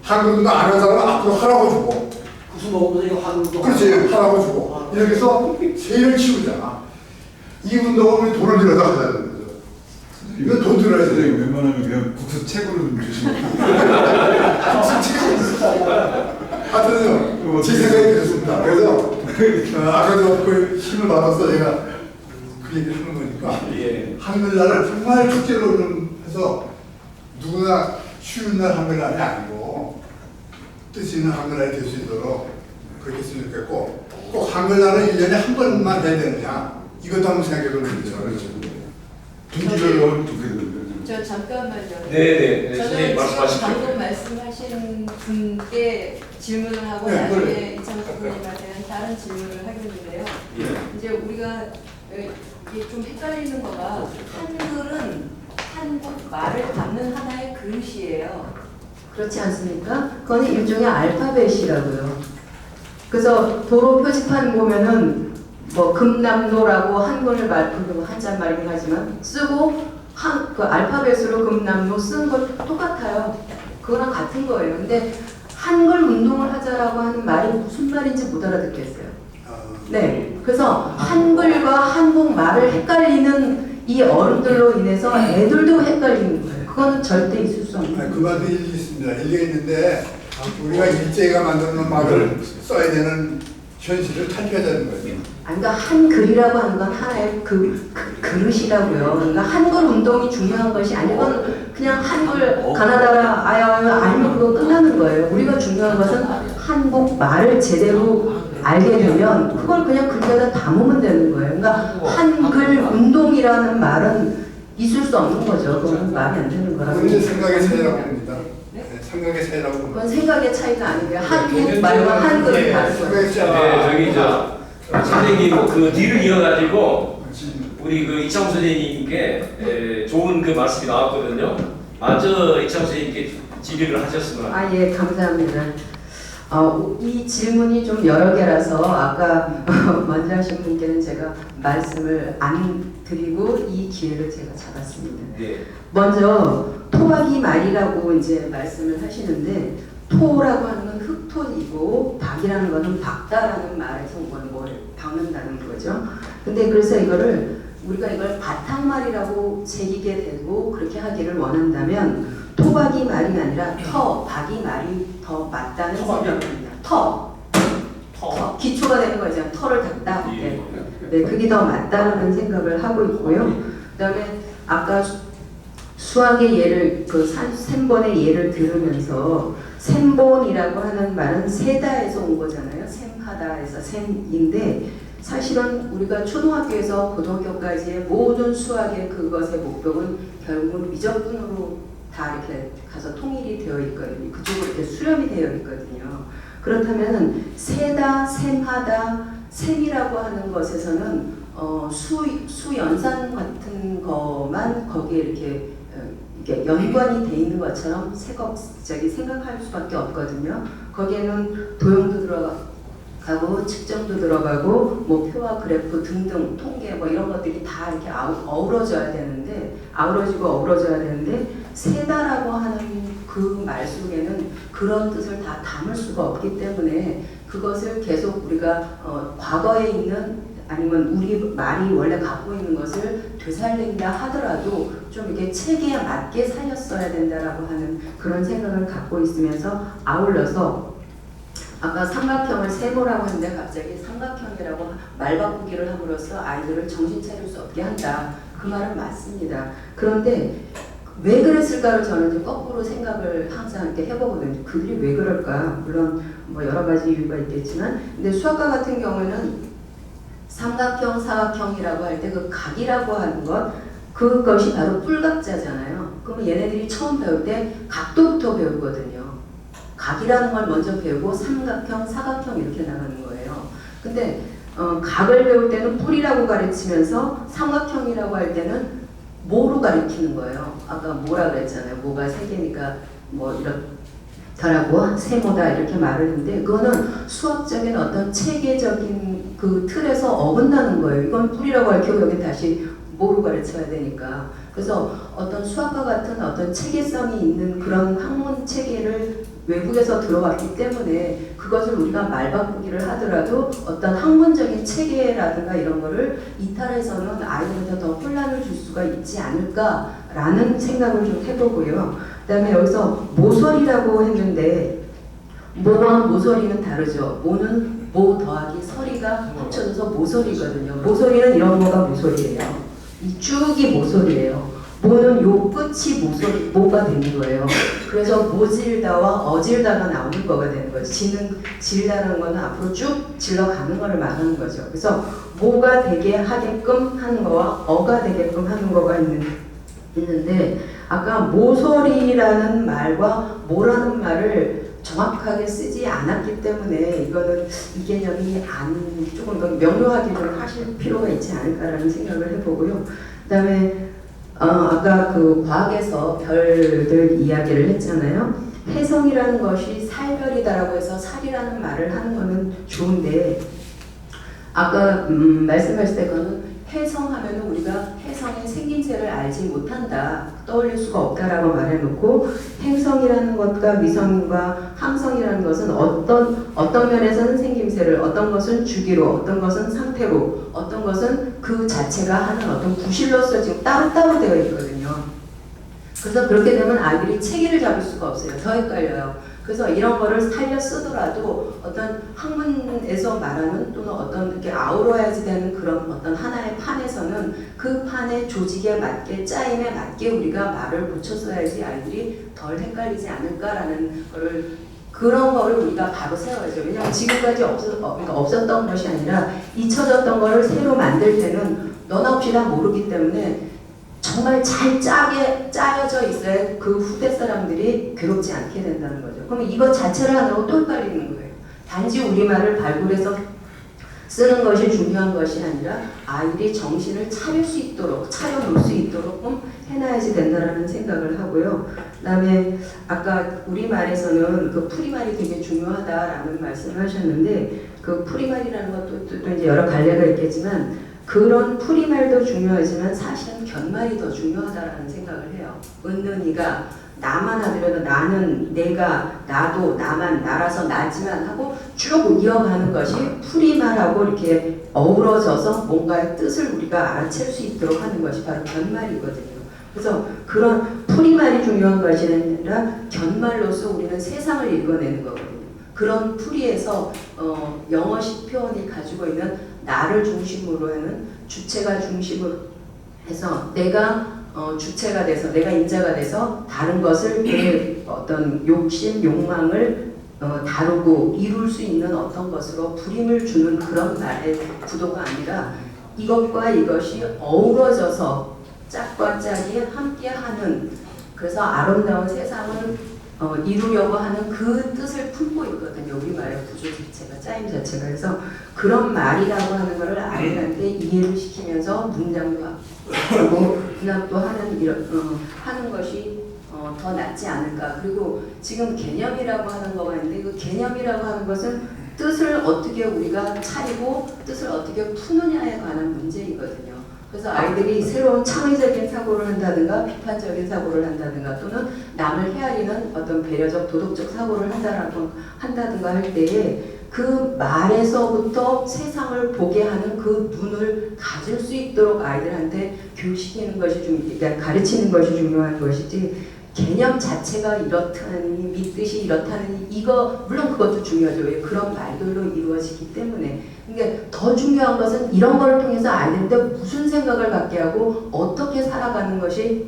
한글도 안 하는 사람은 앞으로 하라고 주고. 국수 먹으면서 이거 한글도 그렇지, 하라고 주고. 이렇게 해서 세일을 키우자. 이 운동은 우리 돈을 들여서 하자는 거죠. 이건 돈 들어야 돼. 웬만하면 그냥 국수 책으로 좀 주시면. 하여튼요, 제 생각이 그렇습니다. 그래서 아까도 그 힘을 받아서 제가 그 얘기를 하는 거니까 한글날을 정말 축제로 좀 해서 누구나 쉬운 날 한글날이 아니고 뜻이 있는 한글날이 될 수 있도록 그렇게 했으면 좋겠고 꼭 한글날은 1년에 한 번만 해야 되느냐 이것도 한번 생각해 보는 거죠. 분기를 어떻게 되는데? 저 잠깐만요. 네네. 저는 선생님 지금 말씀하십시오. 방금 말씀하신 분께 질문을 하고 네, 나중에 그래. 이창섭 선생님한테 다른 질문을 하겠는데요. 이제 우리가 이게 좀 헷갈리는 거가 한글은 한국 말을 담는 하나의 그릇이에요. 그렇지 않습니까? 그건 일종의 알파벳이라고요. 그래서 도로 표지판 보면은 뭐 금남로라고 한글 말고 한자말이긴 하지만 쓰고 그 알파벳으로 금남로 쓴 것 똑같아요. 그거랑 같은 거예요. 근데 한글 운동을 하자라고 하는 말이 무슨 말인지 못 알아듣겠어요. 네, 그래서 한글과 한국말을 헷갈리는 이 어른들로 인해서 애들도 헷갈리는 거예요. 그거는 절대 있을 수 없는 거예요. 그 말도 일리 있습니다. 일리가 있는데 우리가 일제가 만드는 말을 써야 되는 현실을 탈피하자는 거죠. 그러니까 한글이라고 하는 건 하나의 그릇이라고요. 그러니까 한글 운동이 중요한 것이 아니고 그냥 한글 가나다라 알면 그거 끝나는 거예요. 우리가 중요한 것은 한국 말을 제대로 알게 되면 그걸 그냥 글자에다 담으면 되는 거예요. 그러니까 한글 운동이라는 말은 있을 수 없는 거죠. 그건 말이 안 되는 거라고. 그건 생각의 차이라고 봅니다. 생각의 차이라고 봅니다. 그건 생각의 차이가 아니고요. 한국 말과 한글은 다른 거예요. 네, 선생님 그 뒤를 이어가지고 우리 그 이창호 선생님께 좋은 그 말씀이 나왔거든요. 먼저 이창호 선생님께 질의를 하셨으면. 예, 감사합니다. 이 질문이 좀 여러 개라서 아까 먼저 하신 분께는 제가 말씀을 안 드리고 이 기회를 제가 잡았습니다. 네. 먼저 토박이 말이라고 이제 말씀을 하시는데 토라고 하는 건 흙토이고 박이라는 거는 박다라는 말에서 온 거는 뭘 박는다는 거죠. 근데 그래서 우리가 이걸 바탕말이라고 새기게 되고 그렇게 하기를 원한다면 토박이 말이 아니라 박이 말이 더 맞다는 생각입니다. 터. 기초가 되는 거죠. 터를 닦다. 네, 그게 더 맞다는 생각을 하고 있고요. 그다음에 아까 수학의 예를 샘본의 예를 들으면서 샘본이라고 하는 말은 세다에서 온 거잖아요. 샘하다에서 샘인데 사실은 우리가 초등학교에서 고등학교까지의 모든 수학의 그것의 목적은 결국은 미적분으로 다 이렇게 가서 통일이 되어 있거든요. 그쪽으로 이렇게 수렴이 되어 있거든요. 그렇다면 세다, 샘하다, 샘이라고 하는 것에서는 수연산 같은 것만 거기에 이렇게 연관이 돼 있는 것처럼 생각할 수밖에 없거든요. 거기에는 도형도 들어가고 측정도 들어가고 뭐 표와 그래프 등등 통계 뭐 이런 것들이 다 이렇게 어우러져야 되는데 세다라고 하는 그 말 속에는 그런 뜻을 다 담을 수가 없기 때문에 그것을 계속 우리가 과거에 있는 아니면 우리 말이 원래 갖고 있는 것을 되살린다 하더라도 좀 이렇게 체계에 맞게 살렸어야 된다라고 하는 그런 생각을 갖고 있으면서 아울러서 아까 삼각형을 세모라고 했는데 갑자기 삼각형이라고 말 바꾸기를 함으로써 아이들을 정신 차릴 수 없게 한다. 그 말은 맞습니다. 그런데 왜 그랬을까를 저는 이제 거꾸로 생각을 항상 이렇게 해보거든요. 그들이 왜 그럴까? 물론 뭐 여러 가지 이유가 있겠지만, 근데 수학과 같은 경우에는 삼각형, 사각형이라고 할 때 그 각이라고 하는 것, 그것이 바로 뿔각자잖아요. 그러면 얘네들이 처음 배울 때 각도부터 배우거든요. 각이라는 걸 먼저 배우고 삼각형, 사각형 이렇게 나가는 거예요. 근데 각을 배울 때는 뿔이라고 가르치면서 삼각형이라고 할 때는 모로 가르치는 거예요. 아까 뭐라 그랬잖아요. 뭐가 세 개니까 뭐 이렇더라고 세모다 이렇게 말을 했는데 그거는 수학적인 어떤 체계적인 그 틀에서 어긋나는 거예요. 이건 뿔이라고 가르치고 여기 다시 모로 가르쳐야 되니까. 그래서 어떤 수학과 같은 어떤 체계성이 있는 그런 학문 체계를 외국에서 들어왔기 때문에 그것을 우리가 말 바꾸기를 하더라도 어떤 학문적인 체계라든가 이런 거를 이탈해서는 아이들한테 더 혼란을 줄 수가 있지 않을까라는 생각을 좀 해보고요. 그 다음에 여기서 모서리라고 했는데 모와 모서리는 다르죠. 모는 모 더하기 서리가 합쳐져서 모서리거든요. 모서리는 이런 거가 모서리예요. 이 쭉이 모서리예요. 모는 요 끝이 모가 되는 거예요. 그래서 모질다와 어질다가 나오는 거가 되는 거죠. 질다는 거는 앞으로 쭉 질러가는 거를 말하는 거죠. 그래서 모가 되게 하게끔 하는 거와 어가 되게끔 하는 거가 있는데 아까 모서리라는 말과 모라는 말을 정확하게 쓰지 않았기 때문에 이거는 이 개념이 조금 더 명료하기를 하실 필요가 있지 않을까라는 생각을 해보고요. 그 다음에 아까 그 과학에서 별들 이야기를 했잖아요. 혜성이라는 것이 살별이다라고 해서 살이라는 말을 하는 거는 좋은데 아까 말씀하실 때 그거는 혜성하면은 우리가 혜성의 생김새를 알지 못한다, 떠올릴 수가 없다라고 말해놓고 행성이라는 것과 미성과 함성이라는 것은 어떤 면에서는 생김새를, 어떤 것은 주기로, 어떤 것은 상태로, 어떤 것은 그 자체가 하는 어떤 구실로서 지금 따로따로 되어 있거든요. 그래서 그렇게 되면 아이들이 체계를 잡을 수가 없어요. 더 헷갈려요. 그래서 이런 거를 살려 쓰더라도 어떤 학문에서 말하는 또는 어떤 이렇게 아우러야지 되는 그런 어떤 하나의 판에서는 그 판의 조직에 맞게 짜임에 맞게 우리가 말을 붙였어야지 아이들이 덜 헷갈리지 않을까라는 거를 그런 거를 우리가 바로 세워야죠. 왜냐하면 지금까지 없었던 것이 아니라 잊혀졌던 거를 새로 만들 때는 너나 없이 다 모르기 때문에 정말 잘 짜여져 있어야 그 후대 사람들이 괴롭지 않게 된다는 거죠. 그럼 이것 자체를 하느라고 또 헷갈리는 거예요. 단지 우리말을 발굴해서 쓰는 것이 중요한 것이 아니라 아이들이 정신을 차릴 수 있도록, 차려놓을 수 있도록 해놔야지 된다는 생각을 하고요. 그 다음에 아까 우리말에서는 그 풀이말이 되게 중요하다라는 말씀을 하셨는데 그 풀이말이라는 것도 또 이제 여러 갈래가 있겠지만 그런 풀이말도 중요하지만 사실은 견말이 더 중요하다라는 생각을 해요. 은는이가 나만 하더라도 나는 내가 나도 나만 나라서 나지만 하고 쭉 이어가는 것이 풀이말하고 이렇게 어우러져서 뭔가의 뜻을 우리가 알아챌 수 있도록 하는 것이 바로 견말이거든요. 그래서 그런 풀이말이 중요한 것이 아니라 견말로서 우리는 세상을 읽어내는 거거든요. 그런 풀이에서 영어식 표현이 가지고 있는 나를 중심으로 하는 주체가 중심으로 해서 내가 주체가 돼서 내가 인자가 돼서 다른 것을 내 어떤 욕심, 욕망을 다루고 이룰 수 있는 어떤 것으로 부림을 주는 그런 말의 구도가 아니라 이것과 이것이 어우러져서 짝과 짝이 함께하는 그래서 아름다운 세상을 이루려고 하는 그 뜻을 품고 있거든요. 우리말의 구조 자체가 짜임 자체가 그래서 그런 말이라고 하는 것을 아이한테 이해를 시키면서 문장도 하고 문학도 하는 것이 더 낫지 않을까. 그리고 지금 개념이라고 하는 거가 있는데 그 개념이라고 하는 것은 뜻을 어떻게 우리가 차리고 뜻을 어떻게 푸느냐에 관한 문제이거든요. 그래서 아이들이 새로운 창의적인 사고를 한다든가 비판적인 사고를 한다든가 또는 남을 헤아리는 어떤 배려적 도덕적 사고를 한다든가 할 때에 그 말에서부터 세상을 보게 하는 그 눈을 가질 수 있도록 아이들한테 교육시키는 것이 그러니까 가르치는 것이 중요한 것이지 개념 자체가 이렇다니 믿듯이 이렇다니 이거 물론 그것도 중요하죠. 왜 그런 말들로 이루어지기 때문에. 그러니까 더 중요한 것은 이런 걸 통해서 아이들한테 무슨 생각을 갖게 하고 어떻게 살아가는 것이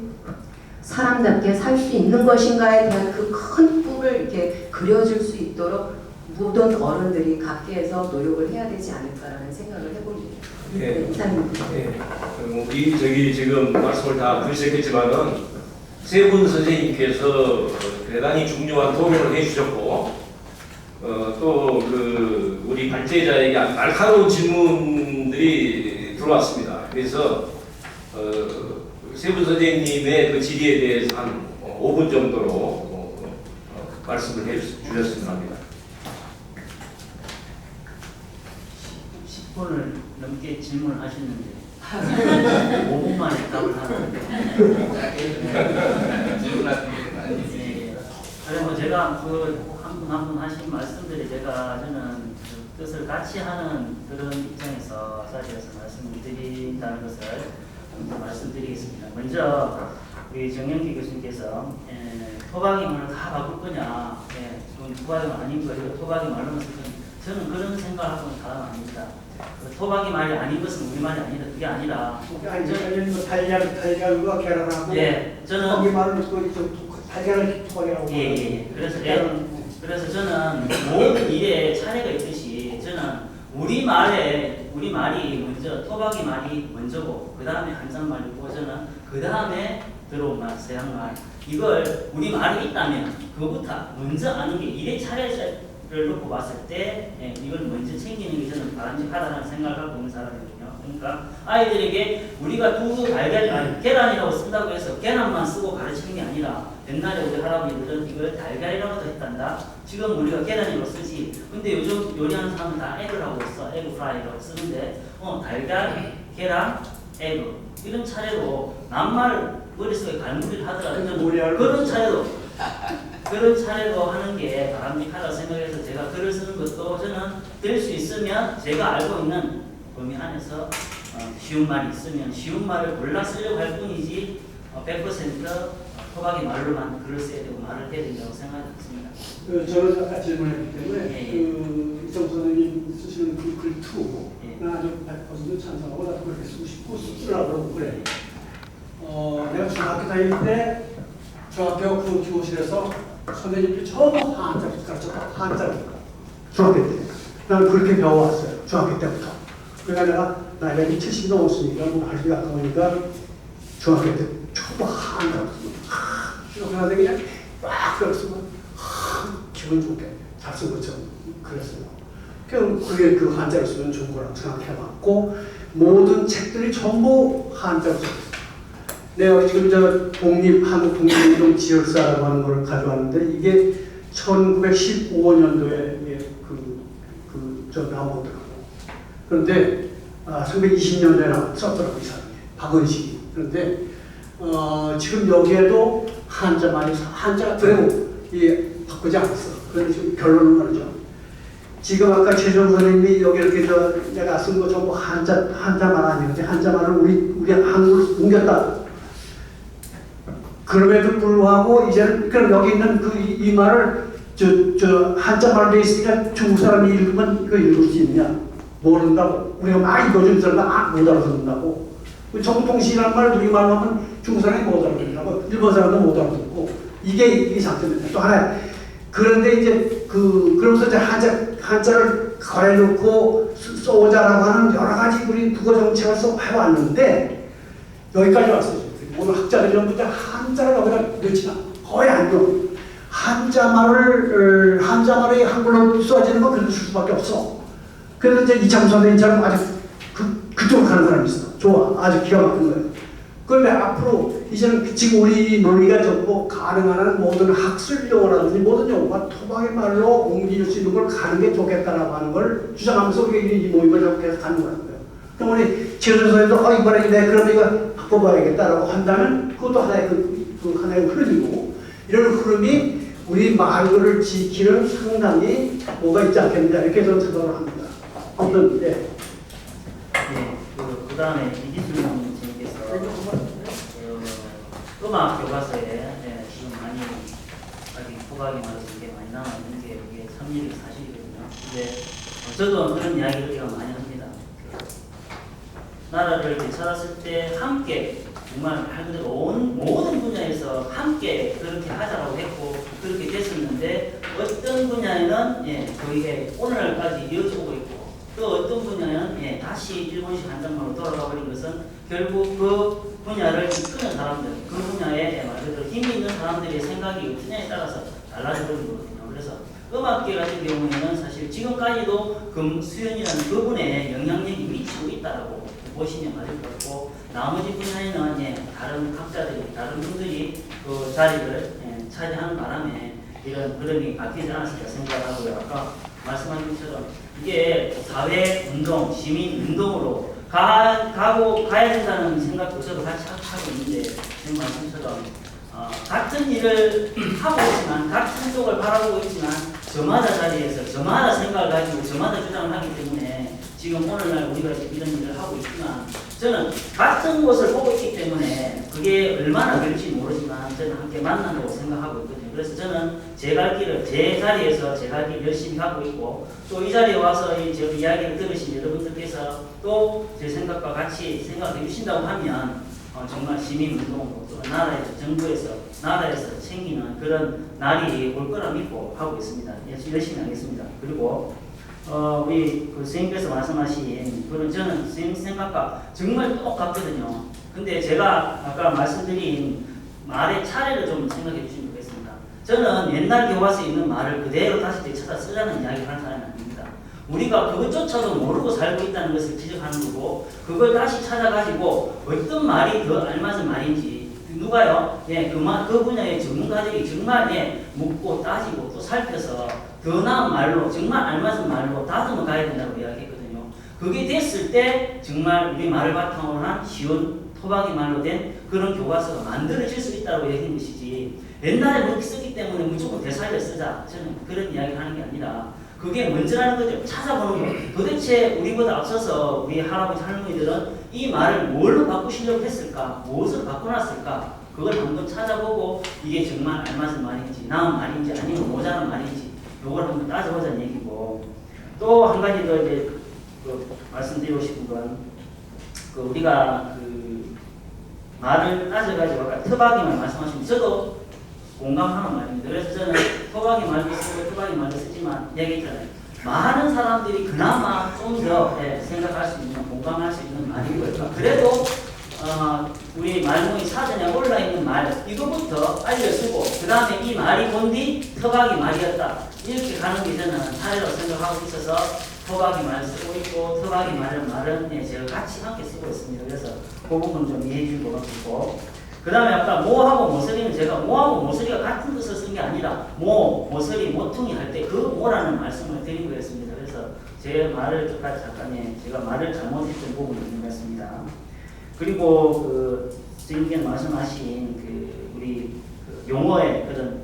사람답게 살 수 있는 것인가에 대한 그 큰 꿈을 이렇게 그려줄 수 있도록 모든 어른들이 각계에서 노력을 해야 되지 않을까라는 생각을 해봅니다. 네. 이상입니다. 네. 우리 지금 말씀을 다 들으셨겠지만은 세 분 선생님께서 대단히 중요한 토론을 해주셨고 또 우리 발제자에게 날카로운 질문들이 들어왔습니다. 그래서 세 분 선생님의 그 질의에 대해서 한 5분 정도로 말씀을 해주셨으면 합니다. 10분을 넘게 질문을 하셨는데 5분 만에 답을 하는데 그리고 제가 그 한 분 한 분 하신 말씀들이 저는 그 뜻을 같이 하는 그런 입장에서 자리에서 말씀을 드린다는 것을 말씀드리겠습니다. 먼저 우리 정영기 교수님께서 토박이 말로 다 바꿀 거냐, 토박이 말 아닌 거예요. 토박이 말로는 저는 그런 생각하고는 다름 아닙니다. 토박이 말이 아닌 것은 우리 말이 아니다. 그게 아니라 달걀과 계란하고 저는 거기 말을 달걀을 토박이라고 그래서 저는 모든 일에 차례가 있듯이 저는 우리 말이 먼저 토박이 말이 먼저고 그 다음에 한산 말이고 저는 그 다음에 들어온 말, 서양 말 이걸 우리 말이 있다면 그거부터 먼저 아는 게 일의 차례를 놓고 봤을 때 이걸 먼저 챙기는 게 저는 바람직하다는 생각을 갖고 있는 사람이거든요. 그러니까 아이들에게 우리가 계란이라고 쓴다고 해서 계란만 쓰고 가르치는 게 아니라 옛날에 우리 할아버지들은 이걸 달걀이라고도 했단다. 지금 우리가 계란이라고 쓰지. 근데 요즘 요리하는 사람은 다 에그라고 써. 에그 프라이라고 쓰는데 달걀, 계란, 에그 이런 차례로 낱말 머릿속에 갈무리를 하더라도 그런 차례로 하는 게 바람직하다고 생각해서 제가 글을 쓰는 것도 저는 될 수 있으면 제가 알고 있는 범위 안에서 쉬운 말이 있으면 쉬운 말을 골라 쓰려고 할 뿐이지 100% 토박이 말로만 글을 써야 되고 말을 해야 된다고 생각하지 않습니다. 저는 아까 질문했기 때문에 이성 선생님 쓰시는 글 2, 나 아주 100% 찬성하고 나도 그렇게 쓰고 싶고 쓰라고 그래. 내가 중학교 다닐 때 중학교 그 교실에서 선생님들이 전부 한자를 가르쳤다. 한자를 중학교 때. 나는 그렇게 배워왔어요. 중학교 때부터. 그러니까 내가 나이가 70이 넘었으니까 알기 아까우니까 중학교 때 초보 한자를 이렇게 하는데 그냥 막 그랬으면 기분 좋게 잘 쓴 것처럼 그랬어요. 그게 그 한자를 쓰면 좋은 거라고 생각해왔고 모든 책들이 전부 한자로 써있어요. 내가 지금 한국 독립운동 지열사라고 하는 걸 가져왔는데 이게 1915년도에 나오더라고. 그런데 1920년대에 썼더라고요. 이 사람이. 박은식이. 그런데 지금 여기에도 한자가 그대로 바꾸지 않았어. 그런데 지금 결론은 말이죠. 지금 아까 최종 선생님이 여기 이렇게 내가 쓴 거 전부 한자말 아니거든요. 한자말을 우리 한국으로 옮겼다. 그럼에도 불구하고 이제는 그럼 여기 있는 이 말을 한자말로 돼 있으니까 중국 사람이 읽으면 이거 읽을 수 있냐? 모른다고. 우리가 막 읽어주는 사람은 못 알아듣는다고. 정통시라는 말 우리말로 하면 중국 사람이 못 알아듣는다고. 일본 사람도 못 알아듣고. 이게 장점입니다. 또 하나. 그런데 이제 그러면서 이제 한자를 가려놓고 써오자라고 하는 여러 가지 우리 국어 정책을 해왔는데 여기까지 왔어요. 오늘 학자들이 전부 다 한자를 여기다 넣지 않아. 거의 안 넣어. 한자말이 한글로 써지는 건 그래도 쓸 수밖에 없어. 그래서 이제 이창수 선생님처럼 아주 그쪽으로 가는 사람이 있어. 좋아. 아주 기가 막힌 거예요. 그런데 앞으로 이제는 지금 우리 논리가 전부 가능한 모든 학술 용어라든지 모든 용어가 토박이 말로 옮길 수 있는 걸 가는 게 좋겠다라고 하는 걸 주장하면서 우리가 이 모임을 계속 가는 거예요. 그럼 우리 최선 선생님도 이번에 그러면 이거 바꿔봐야겠다라고 한다면 그것도 하나의 하나의 흐름이고 이런 흐름이 우리 말을 지키는 상당히 뭐가 있지 않겠느냐 이렇게 저는 생각을 합니다. 아무튼 네. 그 다음에 이기순 선생님께서 음악 교과서에 지금 많이 아직 토박이 말해서 이게 많이 남아있는 게 이게 사실이거든요. 근데 저도 그런 이야기를 우리가 많이 합니다. 나라를 되찾았을 때 함께 정말 말 그대로 모든 분야에서 함께 그렇게 하자라고 했고 그렇게 됐었는데 어떤 분야에는 그게 오늘날까지 이어져 오고 있고 또 어떤 분야는 다시 일본식 한자말로 돌아가 버린 것은 결국 그 분야를 이끄는 사람들, 그 분야에 말 그대로 힘이 있는 사람들의 생각이 어떠냐에 따라서 달라져 버린 거거든요. 그래서 음악계 같은 경우에는 사실 지금까지도 금수연이라는 그분의 영향력이 미치고 있다라고 보시면 맞을 것 같고 나머지 분야에는 다른 학자들이, 다른 분들이 그 자리를 차지하는 바람에 이런 흐름이 바뀌지 않았을까 생각하고요. 아까 말씀하신 것처럼 이게 사회운동, 시민운동으로 가야 된다는 생각도 저도 같이 하고 있는데 지금 말씀처럼 같은 일을 하고 있지만 같은 쪽을 바라보고 있지만 저마다 자리에서 저마다 생각을 가지고 저마다 주장을 하기 때문에 지금 오늘날 우리가 이런 일을 하고 있지만 저는 같은 곳을 보고 있기 때문에 그게 얼마나 될지 모르지만 저는 함께 만난다고 생각하고 있거든요. 그래서 저는 제 갈 길을 제 자리에서 제 갈 길 열심히 하고 있고 또 이 자리에 와서 저 이야기를 들으신 여러분들께서 또 제 생각과 같이 생각해 주신다고 하면 정말 시민운동으로 또 나라에서 정부에서 나라에서 챙기는 그런 날이 올 거라 믿고 하고 있습니다. 열심히 하겠습니다. 그리고 우리 그 선생님께서 말씀하신 그런 저는 선생님 생각과 정말 똑같거든요. 근데 제가 아까 말씀드린 말의 차례를 좀 생각해 주시면 좋겠습니다. 저는 옛날 교과서에 있는 말을 그대로 다시 되찾아 쓰자는 이야기를 하는 사람이 아닙니다. 우리가 그것조차도 모르고 살고 있다는 것을 지적하는 거고 그걸 다시 찾아가지고 어떤 말이 더 알맞은 말인지 누가요? 그 분야의 전문가들이 정말 묻고 따지고 또 살펴서 더 나은 말로 정말 알맞은 말로 다듬어 가야 된다고 이야기했거든요. 그게 됐을 때 정말 우리 말을 바탕으로 한 쉬운 토박이 말로 된 그런 교과서가 만들어질 수 있다고 얘기한 것이지 옛날에 그렇게 쓰기 때문에 무조건 되살려 쓰자 저는 그런 이야기를 하는 게 아니라 그게 먼저라는 거죠. 찾아보는 거. 도대체 우리보다 앞서서 우리 할아버지 할머니들은 이 말을 뭘로 바꾸시려고 했을까? 무엇을 바꿔놨을까? 그걸 한번 찾아보고 이게 정말 알맞은 말인지 나은 말인지 아니면 모자란 말인지 이걸 한번 따져보자는 얘기고 또 한 가지 더 이제 말씀드리고 싶은 건 우리가 말을 따져가지고 아까 토박이만 말씀하시면 저도 공감하는 말입니다. 그래서 저는 토박이 말도 쓰고 토박이 말도 쓰지만 얘기했잖아요. 많은 사람들이 그나마 좀 더 생각할 수 있는 공감할 수 있는 말이고요. 그래도 우리 말문이 사전에 올라있는 말 이거부터 알려주고 그 다음에 이 말이 본디 토박이 말이었다 이렇게 가는 게 저는 사례라고 생각하고 있어서 토박이 말을 쓰고 있고 토박이 말은 제가 같이 함께 쓰고 있습니다. 그래서 그 부분 좀 이해해 주실 것 같고 그 다음에 아까 모하고 모서리는 제가 모하고 모서리가 같은 뜻을 쓴 게 아니라 모서리, 모퉁이 할 때 그 모라는 말씀을 드린 거였습니다. 그래서 그래서 제 말을 잠깐 제가 말을 잘못했던 부분이 있는 것 같습니다. 그리고 그 선생님께서 말씀하신 그 우리 그 용어의 그런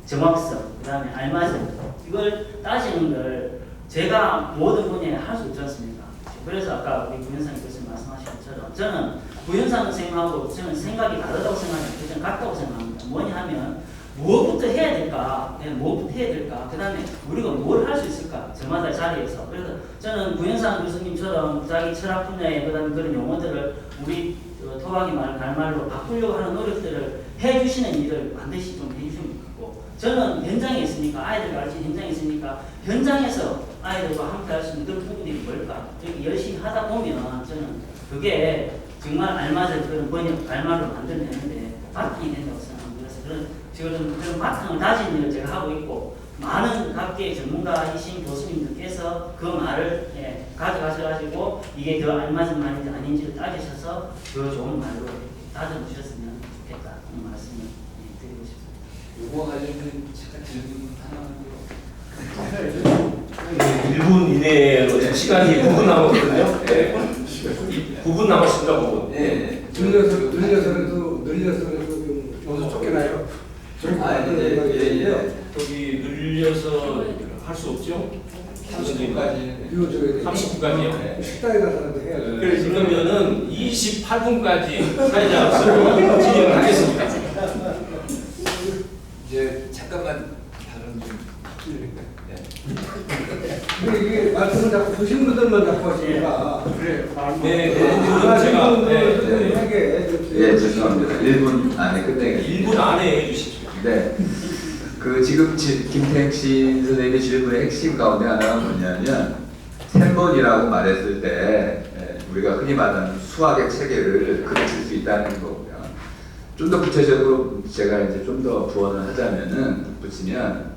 정확성, 그다음에 알맞음 이걸 따지는 걸 제가 모든 분야에 할 수 있지 않습니까? 그래서 아까 우리 구현상 교수님 말씀하신 것처럼 저는 구현상 선생님하고 저는 생각이 다르다고 생각해요. 저는 같다고 생각합니다. 뭐냐 하면 무엇부터 해야 될까? 무엇부터 해야 될까? 그 다음에 우리가 뭘 할 수 있을까? 저마다 자리에서. 그래서 저는 구현상 교수님처럼 자기 철학 분야의 그런 용어들을 우리 토박이 말, 갈말로 바꾸려고 하는 노력들을 해주시는 일을 반드시 좀 해주시면 좋겠고, 저는 현장에 있으니까, 아이들 가르치는 현장에 있으니까, 현장에서 아이들과 함께 할 수 있는 그런 부분들이 뭘까? 이렇게 열심히 하다 보면 저는 그게 정말 알맞은 그런 번역, 갈말로 만들어내는데 바뀌게 된다고 생각합니다. 그래서 그런 바탕을 다진 일을 제가 하고 있고, 많은 각계의 전문가이신 교수님들께서 그 말을 가져가셔가지고 이게 더 알맞은 말인지 아닌지를 따지셔서 더 좋은 말로 따져주셨으면 좋겠다. 이 말씀을 드리고 싶습니다. 요거 관련된 잠깐 질문 하나만요. 1분 이내로 지금 시간이 9분 남았거든요. 네. 9분 남았습니다. 9분. 네. 늘려서라도 좀 여기서 쫓겨나요. 저기 늘려서 할 수 없죠? 30분까지. 30분까지요? 식당에 가서라도 해야죠. 그러면은 28분까지 사회자로서 진행하겠습니다. 이제 잠깐만 다른 좀 근데 이게 말씀을 자꾸 보신 분들만 자꾸 하시니까. 그래. 네, 제가 예, 죄송합니다. 1분 안에 끝내겠습니다. 1분 안에 해주십시오. 네. 그 지금 김택신 선생님의 질문의 핵심 가운데 하나가 뭐냐면 셈본이라고 말했을 때 우리가 흔히 말하는 수학의 체계를 그려줄 수 있다는 거고요. 좀 더 구체적으로 제가 이제 좀 더 부언을 하자면은 붙이면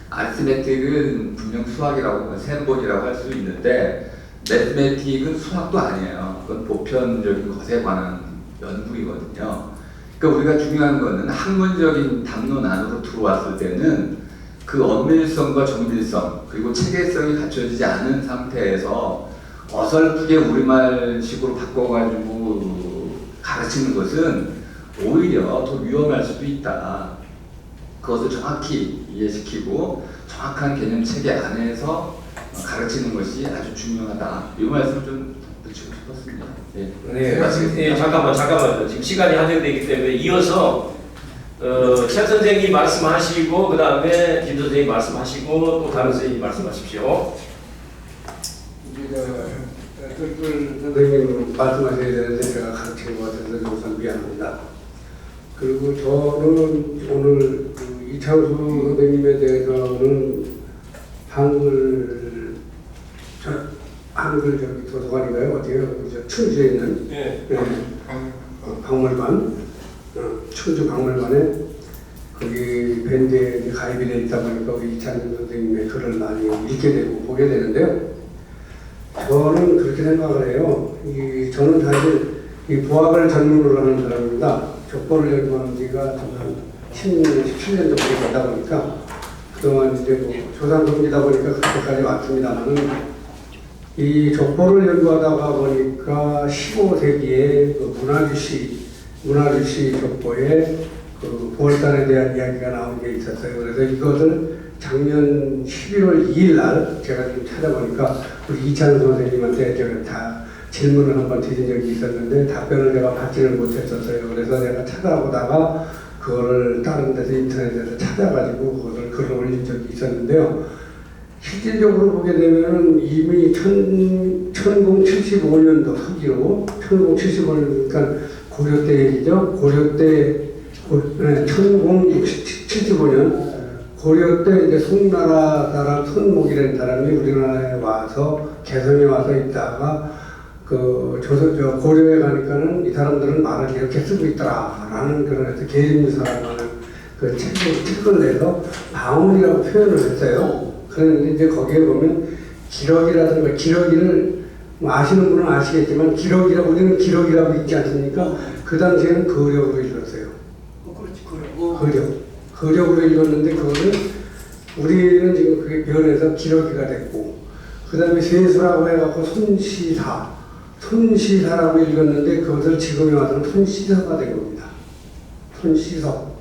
아리스메틱은 분명 수학이라고 셈본이라고 할 수 있는데 매스메틱은 수학도 아니에요. 그건 보편적인 것에 관한 연구이거든요. 그러니까 우리가 중요한 거는 학문적인 담론 안으로 들어왔을 때는 그 엄밀성과 정밀성 그리고 체계성이 갖춰지지 않은 상태에서 어설프게 우리말식으로 바꿔가지고 가르치는 것은 오히려 더 위험할 수도 있다. 그것을 정확히 이해시키고 정확한 개념 체계 안에서 가르치는 것이 아주 중요하다. 이 말씀을 좀 붙이고 싶었습니다. 네, 잠깐만. 지금 시간이 한정되기 때문에 이어서 최 선생님 말씀하시고 그 다음에 김 선생님 말씀하시고 또 다른 선생님 말씀하십시오. 뜰 선생님 말씀하셔야 되는데 제가 가르친 것 같아서 우선 미안합니다. 그리고 저는 오늘 이창수 선생님에 대해서는 한글 저기 도서관인가요? 어디요? 충주에 있는 박물관, 충주 박물관에 거기 밴드에 가입이 돼 있다 보니까 우리 이창수 선생님의 글을 많이 읽게 되고 보게 되는데요. 저는 그렇게 생각을 해요. 저는 사실 이 보학을 전문으로 하는 사람입니다. 족보를 연구한 지가 한 17년 정도 되다 보니까 그동안 이제 뭐 조상동지다 보니까 그렇게까지 왔습니다만은 이 족보를 연구하다가 보니까 15세기에 그 문화주시 족보에 그 부월달에 대한 이야기가 나온 게 있었어요. 그래서 이것을 작년 11월 2일 날 제가 좀 찾아보니까 우리 이찬수 선생님한테 제가 다 질문을 한번 드린 적이 있었는데 답변을 제가 받지를 못했었어요. 그래서 제가 찾아보다가 그거를 다른 데서 인터넷에서 찾아가지고 그거를 글을 올린 적이 있었는데요. 실질적으로 보게 되면은 이미 1075년도 서기로 1075년 그러니까 고려 때 얘기죠. 고려 때 1075년 고려 때 이제 송나라 사람 손목이라는 사람이 우리나라에 와서 개성에 와서 있다가 고려에 가니까는 이 사람들은 말을 이렇게 쓰고 있더라라는 그런 해서 계림사라는 그 책을 내서 방언이라고 표현을 했어요. 그런데 이제 거기에 보면 기러기라든가 기러기를 아시는 분은 아시겠지만 기러기라고 우리는 기러기라고 읽지 않습니까? 그 당시에는 거력으로 읽었어요. 거력으로 읽었는데 그거는 우리는 지금 그게 변해서 기러기가 됐고 그 다음에 세수라고 해갖고 손시사라고 읽었는데 그것을 지금에 와서는 손시서가 된 겁니다. 손시서.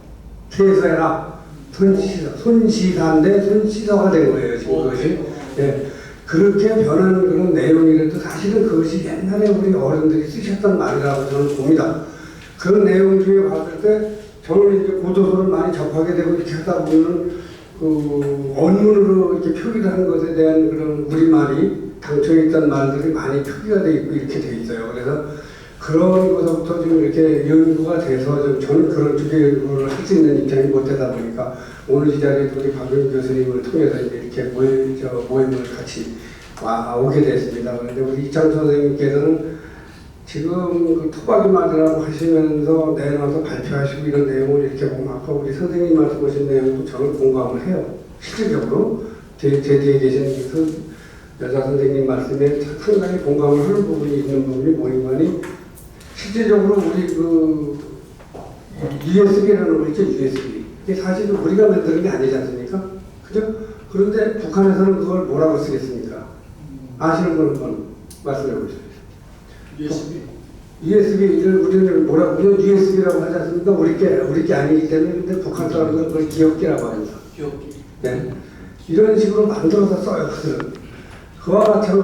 세수해라. 손시사인데 손시서가 된 거예요, 지금 그것이. 예. 그렇게 변한 그런 내용이라도 사실은 그것이 옛날에 우리 어른들이 쓰셨던 말이라고 저는 봅니다. 그런 내용 중에 봤을 때 저는 이제 고도서를 많이 접하게 되고 이렇게 하다 보면은 그 원문으로 이렇게 표기를 한 것에 대한 그런 우리말이 당초에 있던 말들이 많이 표기가 돼 있고 이렇게 돼 있어요. 그래서 그런 것부터 좀 이렇게 연구가 돼서 좀 저는 그런 쪽에 연구를 할 수 있는 입장이 못 되다 보니까 오늘 이 자리에 우리 박영 교수님을 통해서 이제 이렇게 모임을 같이 오게 됐습니다. 그런데 우리 이창 선생님께서는 지금 그 토박이 말이라고 하시면서 내놔서 발표하시고 이런 내용을 이렇게 보면 아까 우리 선생님 말씀하신 내용도 저는 공감을 해요. 실질적으로 제 뒤에 계신 그 여자 선생님 말씀에 상당히 공감을 하는 부분이 있는 부분이 뭐니만이 실질적으로 우리 그 USB라는 거 있죠, USB. 이게 사실은 우리가 만드는 게 아니지 않습니까? 그죠? 그런데 북한에서는 그걸 뭐라고 쓰겠습니까? 아시는 분은 말씀해 보시죠. USB를 우리는 뭐라고, 우리는 USB라고 하지 않습니까? 우리 게 아니기 때문에. 근데 북한 사람들은 그걸 기억기라고 합니다. 기억기. 네. 이런 식으로 만들어서 써요, 그들은. 그와 같은